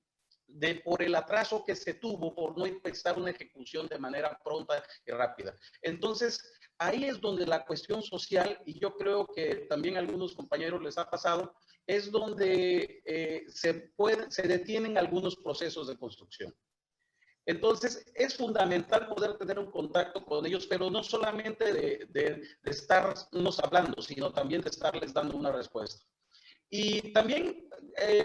por el atraso que se tuvo por no empezar una ejecución de manera pronta y rápida. Entonces, ahí es donde la cuestión social, y yo creo que también a algunos compañeros les ha pasado, es donde se detienen algunos procesos de construcción. Entonces, es fundamental poder tener un contacto con ellos, pero no solamente de estarnos hablando, sino también de estarles dando una respuesta. Y también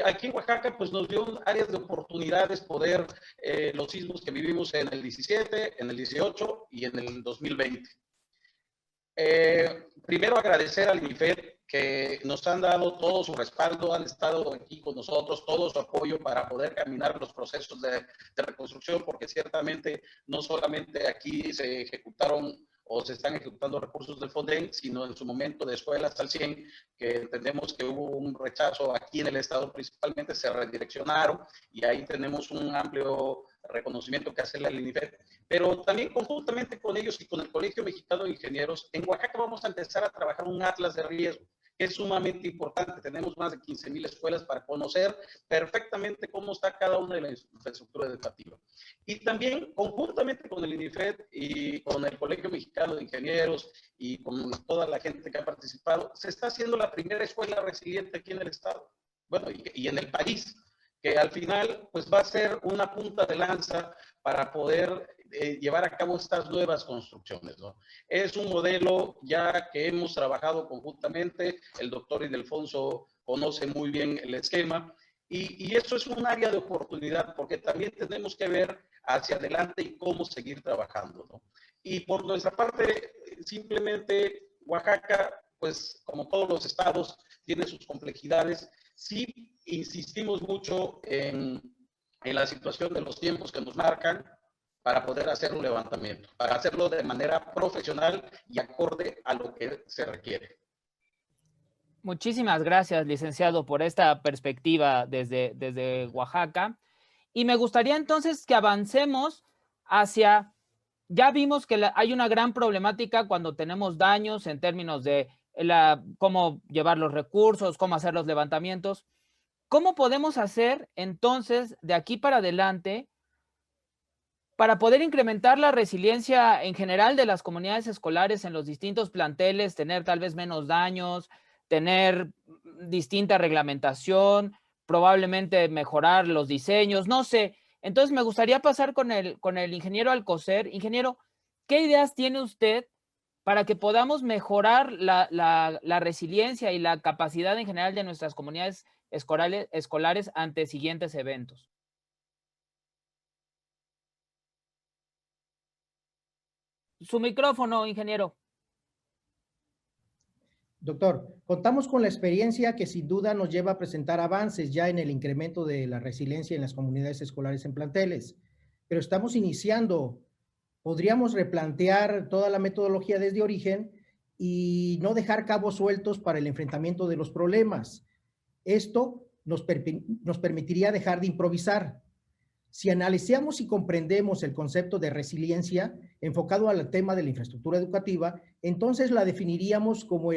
aquí en Oaxaca pues nos dio áreas de oportunidades poder los sismos que vivimos en el 17, en el 18 y en el 2020. Primero agradecer al INIFED, que nos han dado todo su respaldo, han estado aquí con nosotros, todo su apoyo para poder caminar los procesos de reconstrucción, porque ciertamente no solamente aquí se ejecutaron o se están ejecutando recursos del Fonden, sino en su momento de escuelas al 100, que entendemos que hubo un rechazo aquí en el estado principalmente, se redireccionaron y ahí tenemos un amplio reconocimiento que hacerle al INIFED. Pero también conjuntamente con ellos y con el Colegio Mexicano de Ingenieros, en Oaxaca vamos a empezar a trabajar un atlas de riesgo, que es sumamente importante. Tenemos más de 15,000 escuelas para conocer perfectamente cómo está cada una de la infraestructura educativa. Y también, conjuntamente con el INIFED y con el Colegio Mexicano de Ingenieros y con toda la gente que ha participado, se está haciendo la primera escuela resiliente aquí en el estado, bueno, y en el país, que al final pues va a ser una punta de lanza para poder llevar a cabo estas nuevas construcciones, ¿no? Es un modelo ya que hemos trabajado conjuntamente, el doctor Ildefonso conoce muy bien el esquema, y eso es un área de oportunidad, porque también tenemos que ver hacia adelante y cómo seguir trabajando, ¿no? Y por nuestra parte, simplemente Oaxaca, pues como todos los estados, tiene sus complejidades. Sí insistimos mucho en la situación de los tiempos que nos marcan para poder hacer un levantamiento, para hacerlo de manera profesional y acorde a lo que se requiere. Muchísimas gracias, licenciado, por esta perspectiva desde Oaxaca. Y me gustaría entonces que avancemos hacia, ya vimos que hay una gran problemática cuando tenemos daños en términos de cómo llevar los recursos, cómo hacer los levantamientos. ¿Cómo podemos hacer entonces de aquí para adelante para poder incrementar la resiliencia en general de las comunidades escolares en los distintos planteles, tener tal vez menos daños, tener distinta reglamentación, probablemente mejorar los diseños, no sé? Entonces me gustaría pasar con el ingeniero Alcocer. Ingeniero, ¿qué ideas tiene usted para que podamos mejorar la resiliencia y la capacidad en general de nuestras comunidades escolares ante siguientes eventos? Su micrófono, ingeniero. Doctor, contamos con la experiencia que sin duda nos lleva a presentar avances ya en el incremento de la resiliencia en las comunidades escolares en planteles, pero estamos iniciando. Podríamos replantear toda la metodología desde origen y no dejar cabos sueltos para el enfrentamiento de los problemas. Esto nos permitiría dejar de improvisar. Si analizamos y comprendemos el concepto de resiliencia enfocado al tema de la infraestructura educativa, entonces la definiríamos como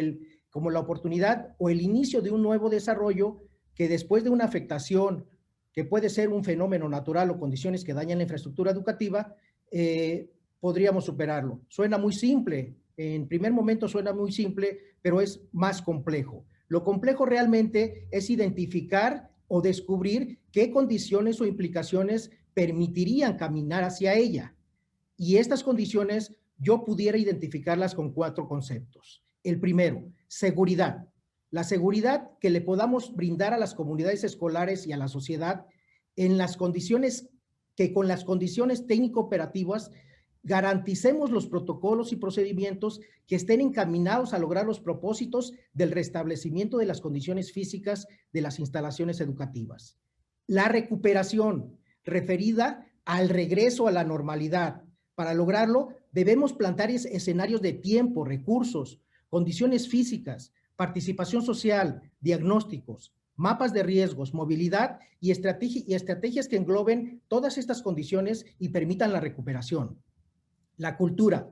la oportunidad o el inicio de un nuevo desarrollo que después de una afectación, que puede ser un fenómeno natural o condiciones que dañan la infraestructura educativa, podríamos superarlo. Suena muy simple, en primer momento suena muy simple, pero es más complejo. Lo complejo realmente es identificar o descubrir qué condiciones o implicaciones permitirían caminar hacia ella. Y estas condiciones yo pudiera identificarlas con 4 conceptos. El primero, seguridad. La seguridad que le podamos brindar a las comunidades escolares y a la sociedad en las condiciones que con las condiciones técnico-operativas garanticemos los protocolos y procedimientos que estén encaminados a lograr los propósitos del restablecimiento de las condiciones físicas de las instalaciones educativas. La recuperación, referida al regreso a la normalidad. Para lograrlo, debemos plantear escenarios de tiempo, recursos, condiciones físicas, participación social, diagnósticos, mapas de riesgos, movilidad y estrategias que engloben todas estas condiciones y permitan la recuperación. La cultura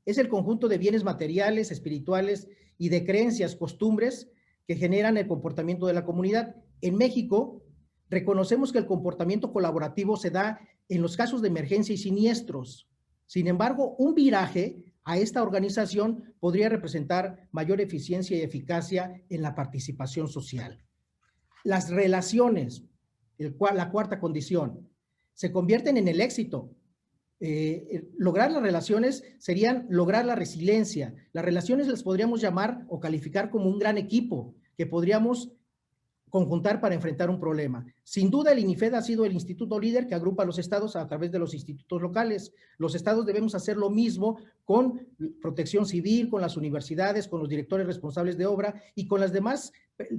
es el conjunto de bienes materiales, espirituales y de creencias, costumbres que generan el comportamiento de la comunidad. En México, reconocemos que el comportamiento colaborativo se da en los casos de emergencia y siniestros. Sin embargo, un viraje a esta organización podría representar mayor eficiencia y eficacia en la participación social. Las relaciones, la 4ª condición, se convierten en el éxito. Lograr las relaciones serían lograr la resiliencia. Las relaciones las podríamos llamar o calificar como un gran equipo que podríamos conjuntar para enfrentar un problema. Sin duda, el INIFED ha sido el instituto líder que agrupa a los estados a través de los institutos locales. Los estados debemos hacer lo mismo con Protección Civil, con las universidades, con los directores responsables de obra y con las demás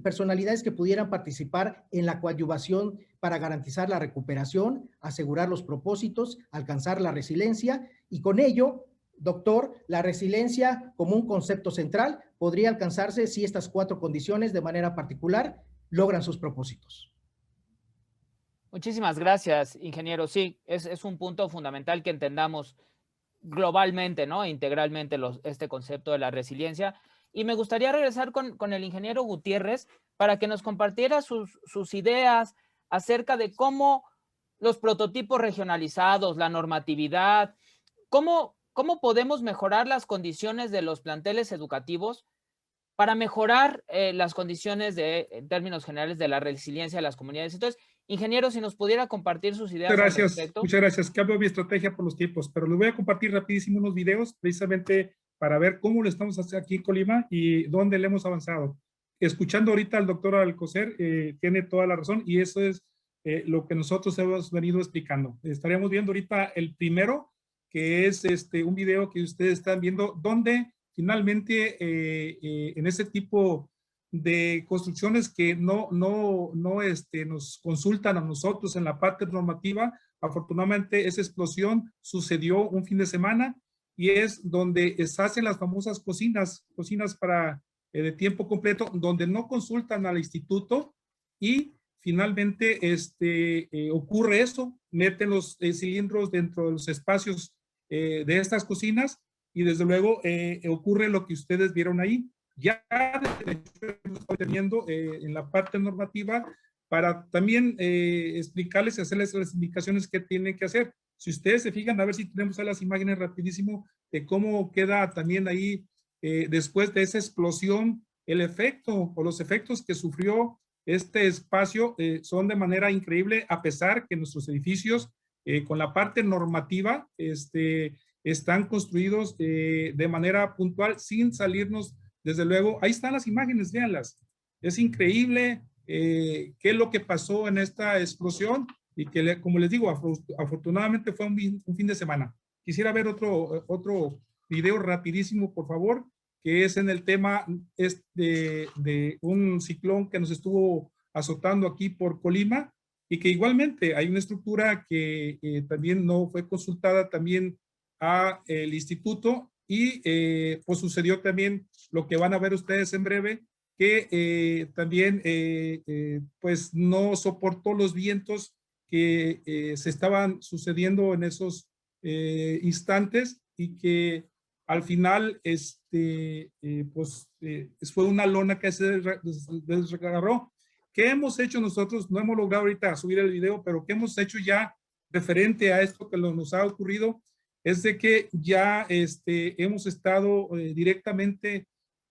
personalidades que pudieran participar en la coadyuvación para garantizar la recuperación, asegurar los propósitos, alcanzar la resiliencia y con ello, doctor, la resiliencia como un concepto central podría alcanzarse si estas 4 condiciones de manera particular logran sus propósitos. Muchísimas gracias, ingeniero. Sí, es un punto fundamental que entendamos globalmente, ¿no? Integralmente este concepto de la resiliencia. Y me gustaría regresar con el ingeniero Gutiérrez para que nos compartiera sus ideas acerca de cómo los prototipos regionalizados, la normatividad, cómo podemos mejorar las condiciones de los planteles educativos para mejorar las condiciones en términos generales de la resiliencia de las comunidades. Entonces, ingeniero, si nos pudiera compartir sus ideas al respecto. Muchas gracias. Cambio mi estrategia por los tiempos, pero les voy a compartir rapidísimo unos videos precisamente para ver cómo lo estamos haciendo aquí en Colima y dónde le hemos avanzado. Escuchando ahorita al doctor Alcocer, tiene toda la razón y eso es lo que nosotros hemos venido explicando. Estaríamos viendo ahorita el primero, que es un video que ustedes están viendo, donde finalmente en ese tipo de construcciones que no nos consultan a nosotros en la parte normativa, afortunadamente esa explosión sucedió un fin de semana y es donde se hacen las famosas cocinas para de tiempo completo, donde no consultan al instituto y finalmente ocurre eso, meten los cilindros dentro de los espacios de estas cocinas y desde luego ocurre lo que ustedes vieron ahí. Ya estoy teniendo en la parte normativa para también explicarles y hacerles las indicaciones que tienen que hacer. Si ustedes se fijan, a ver si tenemos a las imágenes rapidísimo de cómo queda también ahí después de esa explosión, el efecto o los efectos que sufrió este espacio son de manera increíble, a pesar que nuestros edificios con la parte normativa están construidos de manera puntual sin salirnos, desde luego. Ahí están las imágenes, véanlas. Es increíble qué es lo que pasó en esta explosión y que, como les digo, afortunadamente fue un fin de semana. Quisiera ver otro video rapidísimo, por favor, que es en el tema de un ciclón que nos estuvo azotando aquí por Colima y que igualmente hay una estructura que también no fue consultada también a el instituto y pues sucedió también lo que van a ver ustedes en breve, que también pues no soportó los vientos que se estaban sucediendo en esos instantes y que al final fue una lona que se desgarró. ¿Qué hemos hecho nosotros? No hemos logrado ahorita subir el video, pero ¿qué hemos hecho ya referente a esto que nos ha ocurrido? Es de que ya hemos estado directamente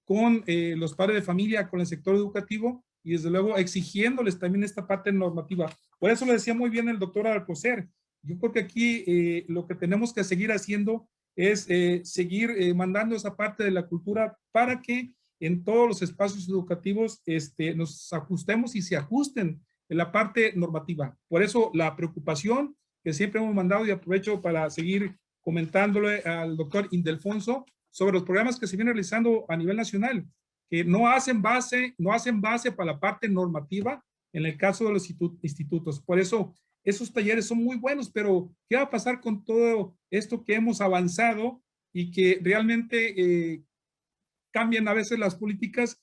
con los padres de familia, con el sector educativo y desde luego exigiéndoles también esta parte normativa. Por eso lo decía muy bien el doctor Alcocer. Yo creo que aquí lo que tenemos que seguir haciendo es seguir mandando esa parte de la cultura para que en todos los espacios educativos nos ajustemos y se ajusten en la parte normativa. Por eso la preocupación que siempre hemos mandado, y aprovecho para seguir comentándole al doctor Ildefonso sobre los programas que se vienen realizando a nivel nacional, que no hacen base para la parte normativa en el caso de los institutos. Por eso esos talleres son muy buenos, pero ¿qué va a pasar con todo esto que hemos avanzado y que realmente cambian a veces las políticas?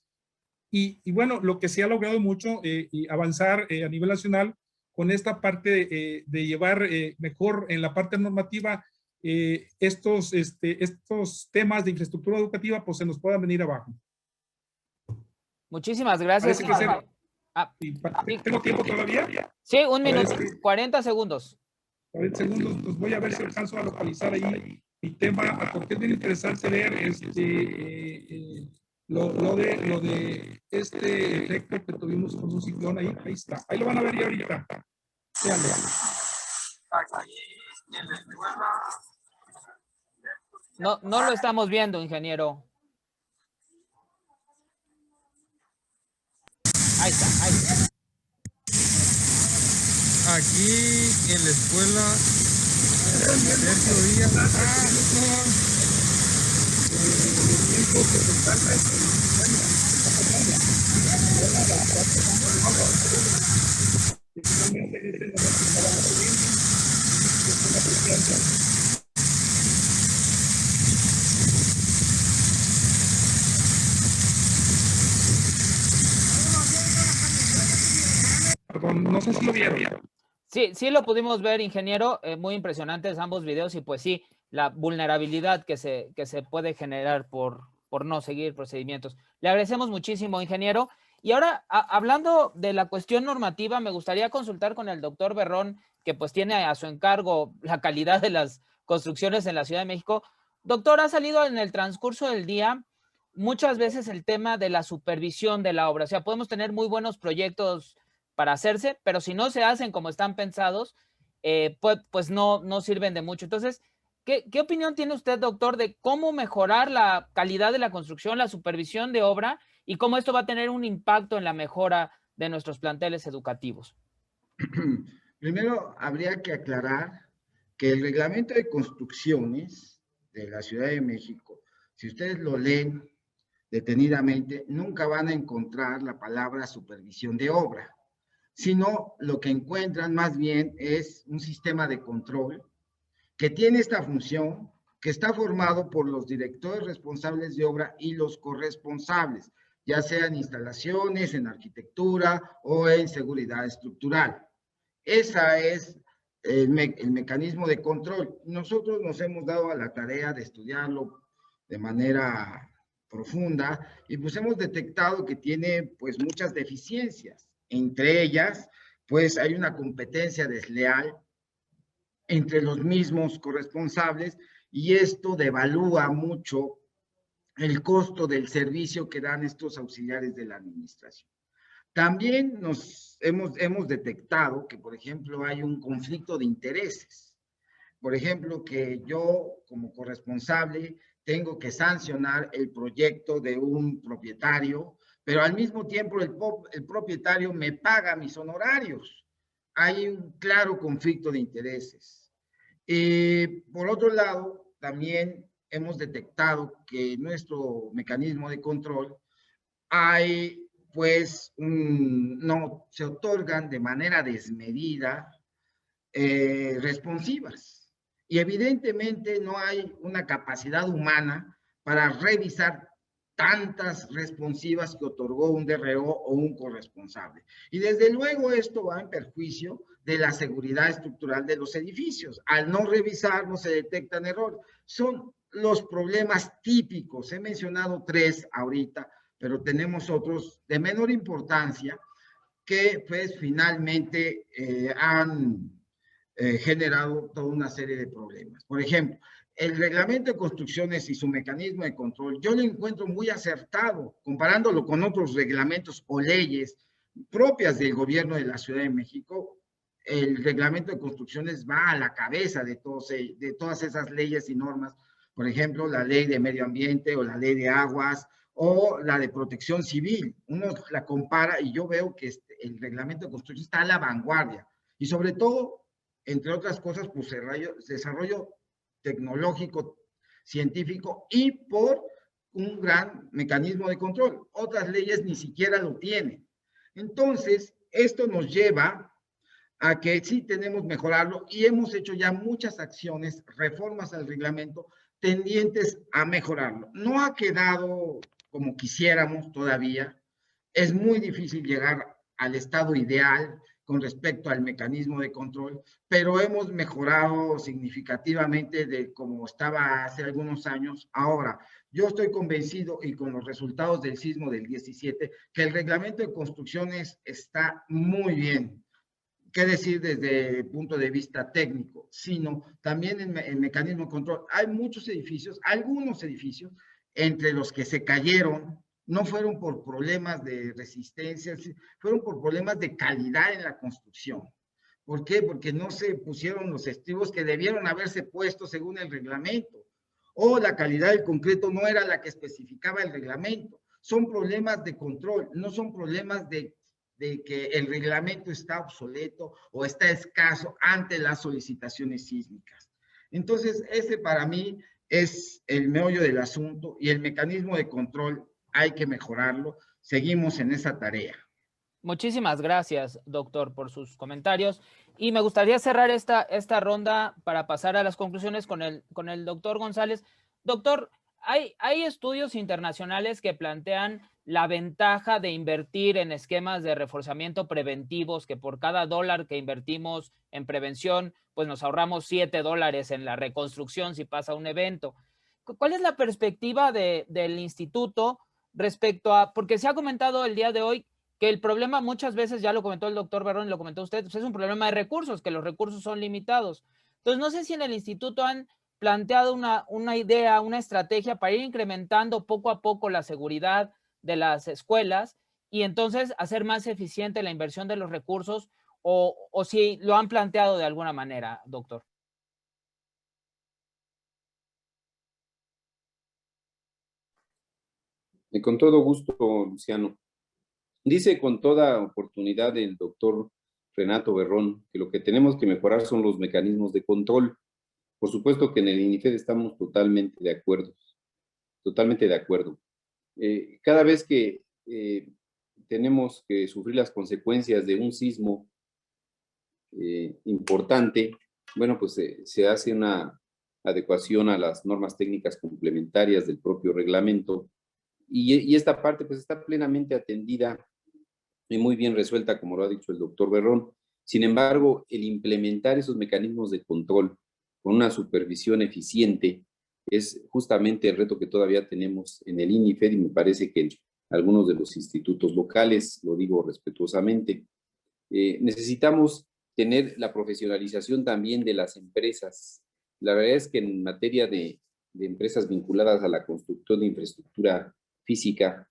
Y bueno, lo que se ha logrado mucho y avanzar a nivel nacional con esta parte de llevar mejor en la parte normativa estos temas de infraestructura educativa, pues se nos puedan venir abajo. Muchísimas gracias. ¿Tengo tiempo todavía? Sí, 1 minuto, 40 segundos. 40 segundos, pues voy a ver si alcanzo a localizar ahí mi tema, porque es bien interesante ver lo de este efecto que tuvimos con un ciclón ahí. Ahí está, ahí lo van a ver ya ahorita. Véanlo. No lo estamos viendo, ingeniero. Ahí está. Aquí en la escuela Sergio Díaz. Perdón, no sé si lo vieron. Sí lo pudimos ver, ingeniero. Muy impresionantes ambos videos y pues sí, la vulnerabilidad que se puede generar por no seguir procedimientos. Le agradecemos muchísimo, ingeniero. Y ahora, hablando de la cuestión normativa, me gustaría consultar con el doctor Berrón, que pues tiene a su encargo la calidad de las construcciones en la Ciudad de México. Doctor, ha salido en el transcurso del día muchas veces el tema de la supervisión de la obra. O sea, podemos tener muy buenos proyectos para hacerse, pero si no se hacen como están pensados, pues no sirven de mucho. Entonces, ¿qué opinión tiene usted, doctor, de cómo mejorar la calidad de la construcción, la supervisión de obra y cómo esto va a tener un impacto en la mejora de nuestros planteles educativos? Primero, habría que aclarar que el reglamento de construcciones de la Ciudad de México, si ustedes lo leen detenidamente, nunca van a encontrar la palabra supervisión de obra, sino lo que encuentran más bien es un sistema de control que tiene esta función, que está formado por los directores responsables de obra y los corresponsables, ya sea en instalaciones, en arquitectura o en seguridad estructural. Ese es el mecanismo de control. Nosotros nos hemos dado a la tarea de estudiarlo de manera profunda y pues hemos detectado que tiene pues muchas deficiencias. Entre ellas, pues hay una competencia desleal entre los mismos corresponsables y esto devalúa mucho el costo del servicio que dan estos auxiliares de la administración. También hemos detectado que, por ejemplo, hay un conflicto de intereses. Por ejemplo, que yo como corresponsable tengo que sancionar el proyecto de un propietario, pero al mismo tiempo el propietario me paga mis honorarios. Hay un claro conflicto de intereses. Por otro lado, también hemos detectado que en nuestro mecanismo de control hay, pues, no se otorgan de manera desmedida responsivas. Y evidentemente no hay una capacidad humana para revisar tantas responsivas que otorgó un DRO o un corresponsable. Y desde luego esto va en perjuicio de la seguridad estructural de los edificios. Al no revisar no se detectan errores. Son los problemas típicos. He mencionado 3 ahorita, pero tenemos otros de menor importancia que pues finalmente han generado toda una serie de problemas. Por ejemplo, el reglamento de construcciones y su mecanismo de control, yo lo encuentro muy acertado, comparándolo con otros reglamentos o leyes propias del gobierno de la Ciudad de México. El reglamento de construcciones va a la cabeza de todas esas leyes y normas. Por ejemplo, la ley de medio ambiente o la ley de aguas o la de protección civil. Uno la compara y yo veo que el reglamento de construcción está a la vanguardia. Y sobre todo, entre otras cosas, pues desarrollo tecnológico, científico y por un gran mecanismo de control. Otras leyes ni siquiera lo tienen. Entonces, esto nos lleva a que sí tenemos que mejorarlo y hemos hecho ya muchas acciones, reformas al reglamento tendientes a mejorarlo. No ha quedado como quisiéramos todavía. Es muy difícil llegar al estado ideal con respecto al mecanismo de control, pero hemos mejorado significativamente de como estaba hace algunos años. Ahora, yo estoy convencido y con los resultados del sismo del 17, que el reglamento de construcciones está muy bien. ¿Qué decir desde el punto de vista técnico? Sino también en mecanismo de control. Hay muchos edificios, algunos edificios, entre los que se cayeron, no fueron por problemas de resistencia, fueron por problemas de calidad en la construcción. ¿Por qué? Porque no se pusieron los estribos que debieron haberse puesto según el reglamento, o la calidad del concreto no era la que especificaba el reglamento. Son problemas de control, no son problemas de que el reglamento está obsoleto o está escaso ante las solicitaciones sísmicas. Entonces, ese para mí es el meollo del asunto y el mecanismo de control hay que mejorarlo. Seguimos en esa tarea. Muchísimas gracias, doctor, por sus comentarios. Y me gustaría cerrar esta ronda para pasar a las conclusiones con el doctor González. Doctor, hay estudios internacionales que plantean la ventaja de invertir en esquemas de reforzamiento preventivos, que por cada $1 que invertimos en prevención, pues nos ahorramos $7 en la reconstrucción si pasa un evento. ¿Cuál es la perspectiva del instituto respecto a, porque se ha comentado el día de hoy que el problema muchas veces, ya lo comentó el doctor Berrón y lo comentó usted, pues es un problema de recursos, que los recursos son limitados. Entonces, no sé si en el instituto han planteado una idea, una estrategia para ir incrementando poco a poco la seguridad de las escuelas y entonces hacer más eficiente la inversión de los recursos o si lo han planteado de alguna manera, doctor. Con todo gusto, Luciano. Dice con toda oportunidad el doctor Renato Berrón que lo que tenemos que mejorar son los mecanismos de control. Por supuesto que en el INIFED estamos totalmente de acuerdo. Totalmente de acuerdo. Cada vez que tenemos que sufrir las consecuencias de un sismo importante, bueno, pues se hace una adecuación a las normas técnicas complementarias del propio reglamento y esta parte pues está plenamente atendida y muy bien resuelta, como lo ha dicho el doctor Berrón. Sin embargo, el implementar esos mecanismos de control con una supervisión eficiente es justamente el reto que todavía tenemos en el INIFED y me parece que en algunos de los institutos locales, lo digo respetuosamente. Necesitamos tener la profesionalización también de las empresas. La verdad es que en materia de empresas vinculadas a la construcción de infraestructura física,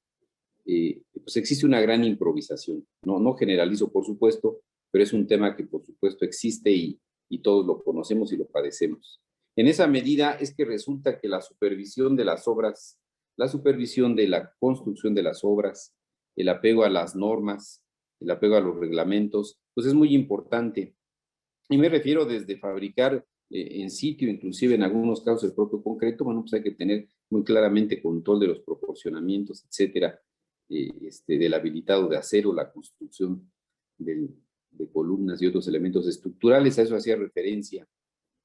pues existe una gran improvisación. No generalizo, por supuesto, pero es un tema que por supuesto existe y todos lo conocemos y lo padecemos. En esa medida es que resulta que la supervisión de las obras, la supervisión de la construcción de las obras, el apego a las normas, el apego a los reglamentos, pues es muy importante. Y me refiero desde fabricar en sitio, inclusive en algunos casos el propio concreto, bueno, pues hay que tener muy claramente control de los proporcionamientos, etcétera, del habilitado de acero, la construcción de columnas y otros elementos estructurales, a eso hacía referencia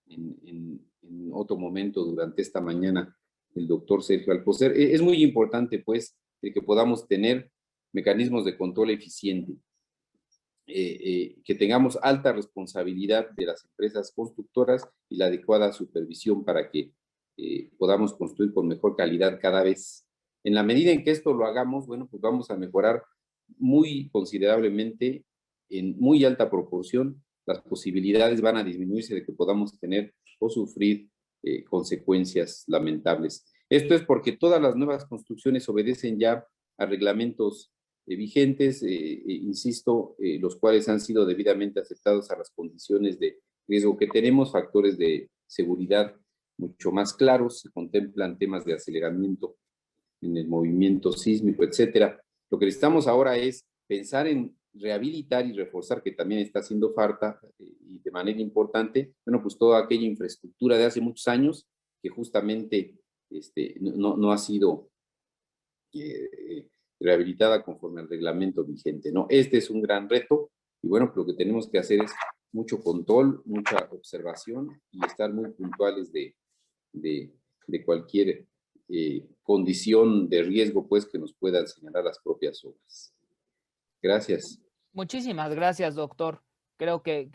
en otro momento durante esta mañana el doctor Sergio Alcocer. Es muy importante, pues, que podamos tener mecanismos de control eficiente, que tengamos alta responsabilidad de las empresas constructoras y la adecuada supervisión para que podamos construir con mejor calidad cada vez. En la medida en que esto lo hagamos, bueno, pues vamos a mejorar muy considerablemente, en muy alta proporción, las posibilidades van a disminuirse de que podamos tener o sufrir consecuencias lamentables. Esto es porque todas las nuevas construcciones obedecen ya a reglamentos vigentes, insisto, los cuales han sido debidamente aceptados a las condiciones de riesgo que tenemos, factores de seguridad mucho más claros, se contemplan temas de aceleramiento en el movimiento sísmico, etcétera. Lo que necesitamos ahora es pensar en rehabilitar y reforzar, que también está haciendo falta y de manera importante, bueno, pues toda aquella infraestructura de hace muchos años que justamente no ha sido rehabilitada conforme al reglamento vigente, ¿no? Este es un gran reto y bueno, lo que tenemos que hacer es mucho control, mucha observación y estar muy puntuales de cualquier condición de riesgo, pues, que nos puedan señalar las propias obras. Gracias. Muchísimas gracias, doctor. Creo que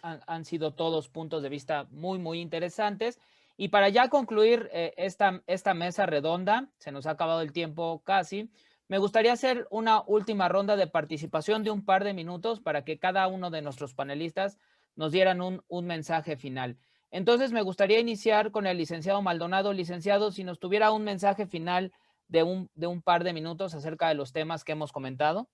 han sido todos puntos de vista muy, muy interesantes. Y para ya concluir esta mesa redonda, se nos ha acabado el tiempo casi, me gustaría hacer una última ronda de participación de un par de minutos para que cada uno de nuestros panelistas nos dieran un mensaje final. Entonces, me gustaría iniciar con el licenciado Maldonado. Licenciado, si nos tuviera un mensaje final de un par de minutos acerca de los temas que hemos comentado.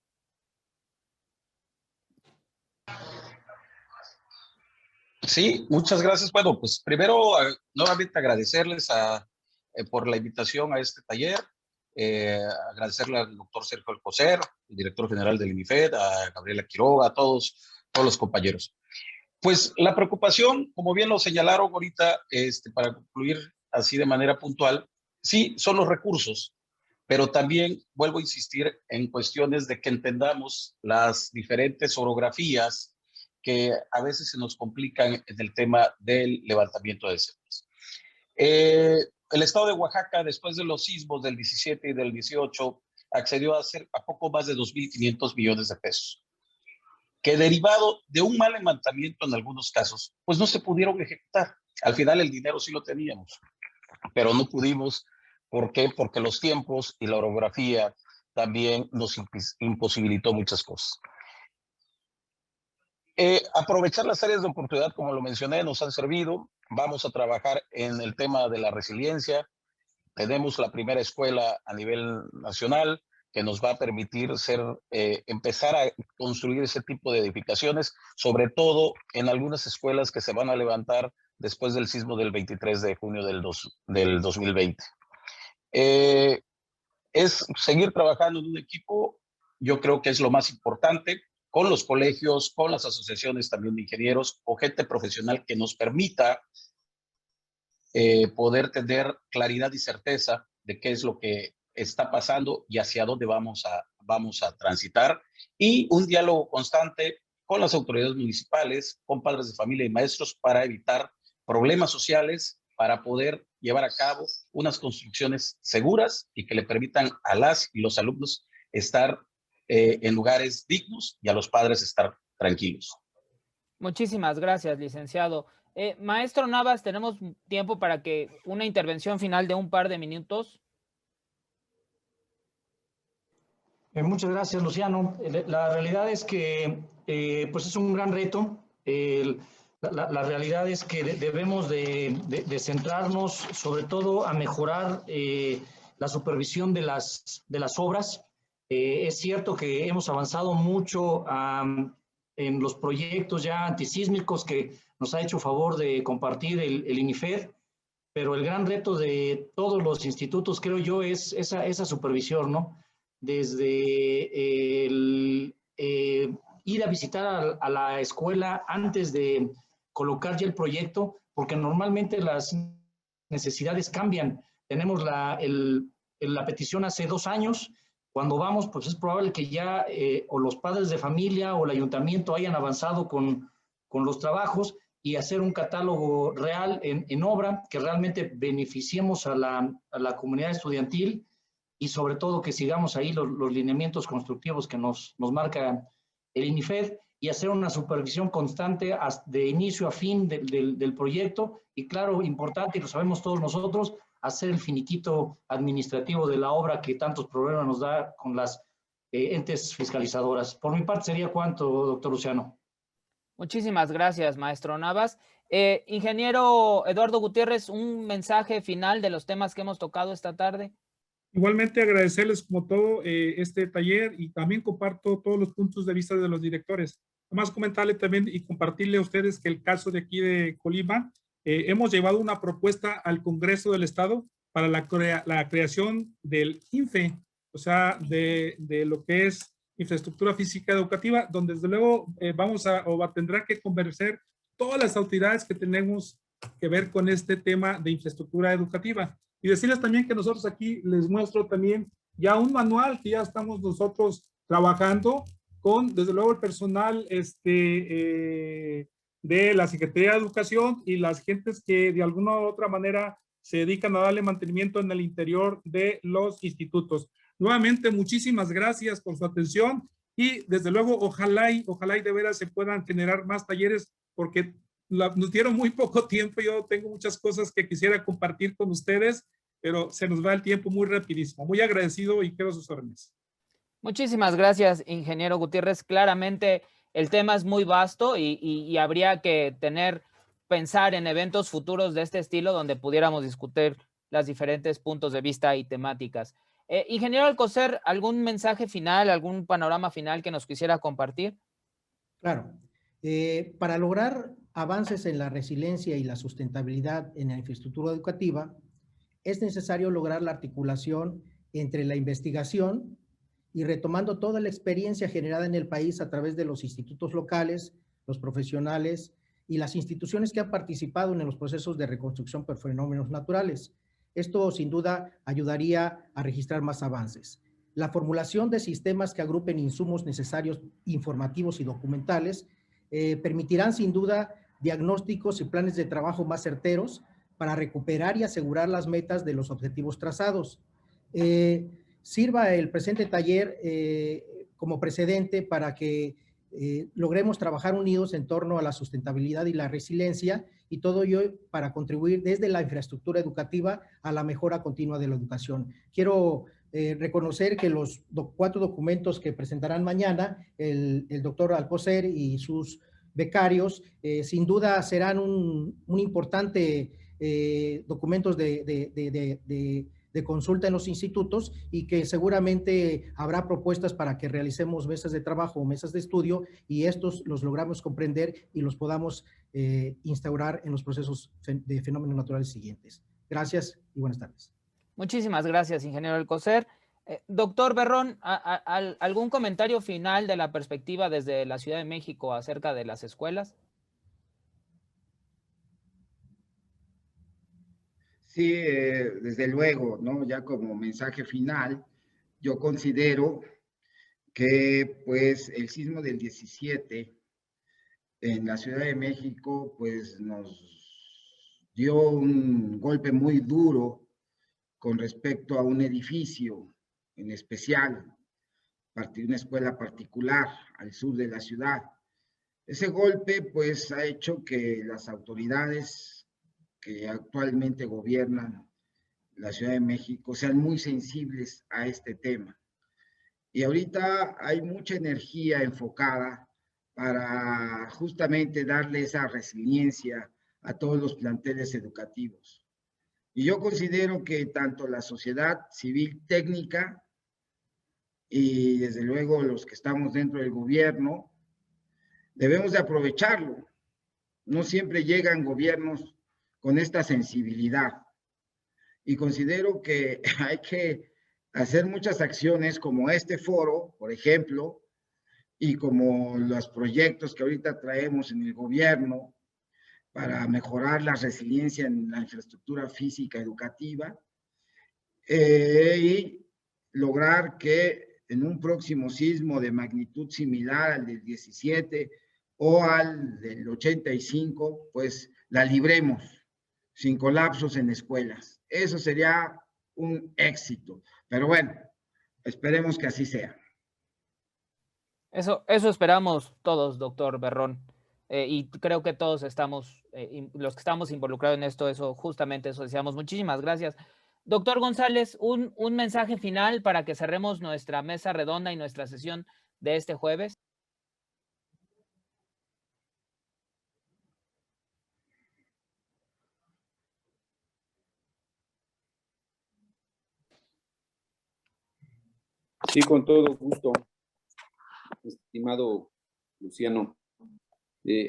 Sí, muchas gracias. Bueno, pues primero nuevamente agradecerles por la invitación a este taller, agradecerle al doctor Sergio Alcocer, el director general del INIFED, a Gabriela Quiroga, a todos los compañeros. Pues la preocupación, como bien lo señalaron ahorita, para concluir así de manera puntual, sí, son los recursos, pero también vuelvo a insistir en cuestiones de que entendamos las diferentes orografías que a veces se nos complican en el tema del levantamiento de cerros. El estado de Oaxaca, después de los sismos del 17 y del 18, accedió a poco más de 2.500 millones de pesos, que derivado de un mal levantamiento en algunos casos, pues no se pudieron ejecutar. Al final el dinero sí lo teníamos, pero no pudimos. ¿Por qué? Porque los tiempos y la orografía también nos imposibilitó muchas cosas. Aprovechar las áreas de oportunidad, como lo mencioné, nos han servido. Vamos a trabajar en el tema de la resiliencia. Tenemos la primera escuela a nivel nacional que nos va a permitir empezar a construir ese tipo de edificaciones, sobre todo en algunas escuelas que se van a levantar después del sismo del 23 de junio del 2020. Es seguir trabajando en un equipo, yo creo que es lo más importante, con los colegios, con las asociaciones también de ingenieros, o gente profesional que nos permita poder tener claridad y certeza de qué es lo que está pasando y hacia dónde vamos a transitar, y un diálogo constante con las autoridades municipales, con padres de familia y maestros para evitar problemas sociales, para poder llevar a cabo unas construcciones seguras y que le permitan a las y los alumnos estar en lugares dignos y a los padres estar tranquilos. Muchísimas gracias, licenciado. Maestro Navas, tenemos tiempo para que una intervención final de un par de minutos. Muchas gracias, Luciano. La realidad es que pues es un gran reto. La realidad es que debemos de centrarnos sobre todo a mejorar la supervisión de las obras. Es cierto que hemos avanzado mucho en los proyectos ya antisísmicos que nos ha hecho favor de compartir el INIFED, pero el gran reto de todos los institutos, creo yo, es esa supervisión, ¿no? Desde ir a visitar a la escuela antes de colocar ya el proyecto, porque normalmente las necesidades cambian. Tenemos la petición hace 2 años. Cuando vamos, pues es probable que ya o los padres de familia o el ayuntamiento hayan avanzado con los trabajos y hacer un catálogo real en obra que realmente beneficiemos a la comunidad estudiantil y sobre todo que sigamos ahí los lineamientos constructivos que nos marca el INIFED y hacer una supervisión constante de inicio a fin del proyecto y claro, importante, y lo sabemos todos nosotros, hacer el finiquito administrativo de la obra que tantos problemas nos da con las entes fiscalizadoras. Por mi parte sería cuánto, doctor Luciano. Muchísimas gracias, maestro Navas. Ingeniero Eduardo Gutiérrez, un mensaje final de los temas que hemos tocado esta tarde. Igualmente agradecerles como todo este taller y también comparto todos los puntos de vista de los directores. Además comentarle también y compartirle a ustedes que el caso de aquí de Colima, hemos llevado una propuesta al Congreso del Estado para la creación del INFE, o sea, de lo que es infraestructura física educativa, donde desde luego tendrá que convencer todas las autoridades que tenemos que ver con este tema de infraestructura educativa. Y decirles también que nosotros aquí les muestro también ya un manual que ya estamos nosotros trabajando con, desde luego, el personal de la Secretaría de Educación y las gentes que de alguna u otra manera se dedican a darle mantenimiento en el interior de los institutos. Nuevamente, muchísimas gracias por su atención y desde luego, ojalá y de veras se puedan generar más talleres porque nos dieron muy poco tiempo. Yo tengo muchas cosas que quisiera compartir con ustedes, pero se nos va el tiempo muy rapidísimo. Muy agradecido y quedo a sus órdenes. Muchísimas gracias, ingeniero Gutiérrez. Claramente el tema es muy vasto y habría que pensar en eventos futuros de este estilo donde pudiéramos discutir los diferentes puntos de vista y temáticas. Ingeniero Alcocer, ¿algún mensaje final, algún panorama final que nos quisiera compartir? Claro. Para lograr avances en la resiliencia y la sustentabilidad en la infraestructura educativa, es necesario lograr la articulación entre la investigación y retomando toda la experiencia generada en el país a través de los institutos locales, los profesionales y las instituciones que han participado en los procesos de reconstrucción por fenómenos naturales. Esto sin duda ayudaría a registrar más avances. La formulación de sistemas que agrupen insumos necesarios informativos y documentales permitirán sin duda diagnósticos y planes de trabajo más certeros para recuperar y asegurar las metas de los objetivos trazados. Sirva el presente taller como precedente para que logremos trabajar unidos en torno a la sustentabilidad y la resiliencia y todo ello para contribuir desde la infraestructura educativa a la mejora continua de la educación. Quiero reconocer que los 4 documentos que presentarán mañana el doctor Alcocer y sus becarios sin duda serán un importante documentos de consulta en los institutos y que seguramente habrá propuestas para que realicemos mesas de trabajo o mesas de estudio y estos los logramos comprender y los podamos instaurar en los procesos de fenómenos naturales siguientes. Gracias y buenas tardes. Muchísimas gracias, ingeniero Alcocer. Doctor Berrón, ¿algún comentario final de la perspectiva desde la Ciudad de México acerca de las escuelas? Sí, desde luego, ¿no? Ya como mensaje final, yo considero que pues el sismo del 17 en la Ciudad de México pues nos dio un golpe muy duro con respecto a un edificio en especial, una escuela particular al sur de la ciudad. Ese golpe pues ha hecho que las autoridades que actualmente gobiernan la Ciudad de México sean muy sensibles a este tema. Y ahorita hay mucha energía enfocada para justamente darle esa resiliencia a todos los planteles educativos. Y yo considero que tanto la sociedad civil técnica y desde luego los que estamos dentro del gobierno, debemos de aprovecharlo. No siempre llegan gobiernos con esta sensibilidad. Y considero que hay que hacer muchas acciones como este foro, por ejemplo, y como los proyectos que ahorita traemos en el gobierno para mejorar la resiliencia en la infraestructura física educativa y lograr que en un próximo sismo de magnitud similar al del 17 o al del 85, pues la libremos sin colapsos en escuelas. Eso sería un éxito. Pero bueno, esperemos que así sea. Eso esperamos todos, doctor Berrón. Y creo que todos estamos, los que estamos involucrados en esto, justamente eso deseamos. Muchísimas gracias. Doctor González, un mensaje final para que cerremos nuestra mesa redonda y nuestra sesión de este jueves. Sí, con todo gusto, estimado Luciano.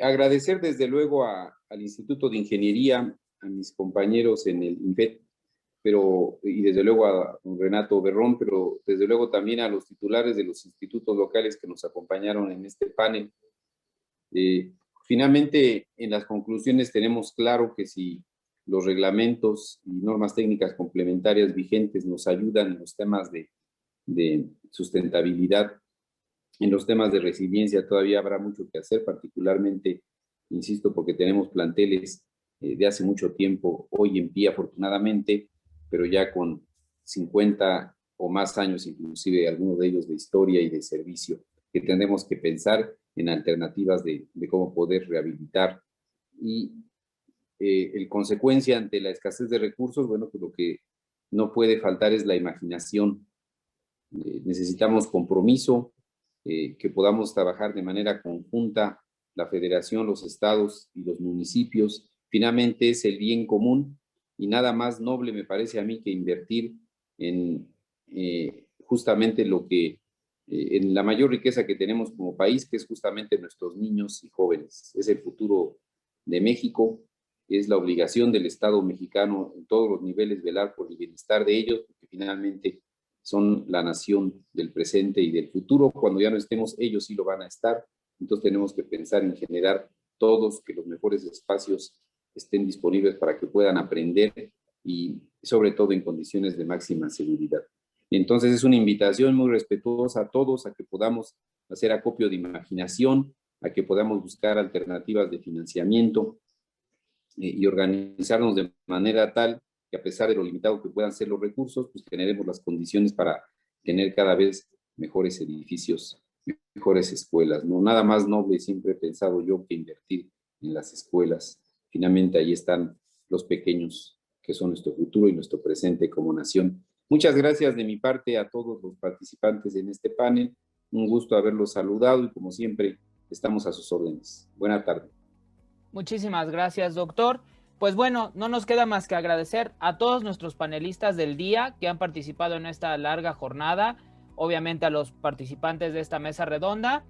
Agradecer desde luego al Instituto de Ingeniería, a mis compañeros en el INPET, y desde luego a don Renato Berrón, pero desde luego también a los titulares de los institutos locales que nos acompañaron en este panel. Finalmente, en las conclusiones tenemos claro que si los reglamentos y normas técnicas complementarias vigentes nos ayudan en los temas de sustentabilidad, en los temas de resiliencia todavía habrá mucho que hacer, particularmente, insisto, porque tenemos planteles de hace mucho tiempo hoy en pie, afortunadamente, pero ya con 50 o más años, inclusive algunos de ellos de historia y de servicio, que tendremos que pensar en alternativas de cómo poder rehabilitar. Y en consecuencia, ante la escasez de recursos, bueno, pues lo que no puede faltar es la imaginación. Necesitamos compromiso, que podamos trabajar de manera conjunta, la federación, los estados y los municipios. Finalmente es el bien común y nada más noble me parece a mí que invertir en justamente lo que, en la mayor riqueza que tenemos como país, que es justamente nuestros niños y jóvenes. Es el futuro de México, es la obligación del Estado mexicano en todos los niveles velar por el bienestar de ellos, porque finalmente son la nación del presente y del futuro. Cuando ya no estemos, ellos sí lo van a estar. Entonces tenemos que pensar en generar todos que los mejores espacios estén disponibles para que puedan aprender y sobre todo en condiciones de máxima seguridad. Entonces es una invitación muy respetuosa a todos a que podamos hacer acopio de imaginación, a que podamos buscar alternativas de financiamiento y organizarnos de manera tal que a pesar de lo limitado que puedan ser los recursos, pues generemos las condiciones para tener cada vez mejores edificios, mejores escuelas. No, nada más noble siempre he pensado yo que invertir en las escuelas. Finalmente ahí están los pequeños, que son nuestro futuro y nuestro presente como nación. Muchas gracias de mi parte a todos los participantes en este panel. Un gusto haberlos saludado y como siempre estamos a sus órdenes. Buena tarde. Muchísimas gracias, doctor. Pues bueno, no nos queda más que agradecer a todos nuestros panelistas del día que han participado en esta larga jornada, obviamente a los participantes de esta mesa redonda.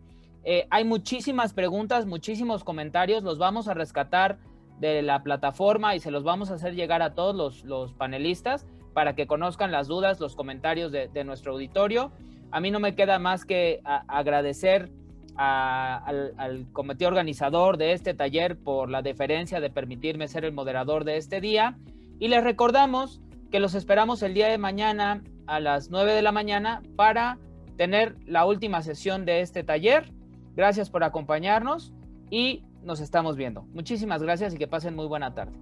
Hay muchísimas preguntas, muchísimos comentarios, los vamos a rescatar de la plataforma y se los vamos a hacer llegar a todos los panelistas para que conozcan las dudas, los comentarios de nuestro auditorio. A mí no me queda más que agradecer al comité organizador de este taller por la deferencia de permitirme ser el moderador de este día, y les recordamos que los esperamos el día de mañana a las 9 de la mañana para tener la última sesión de este taller. Gracias por acompañarnos y nos estamos viendo. Muchísimas gracias y que pasen muy buena tarde.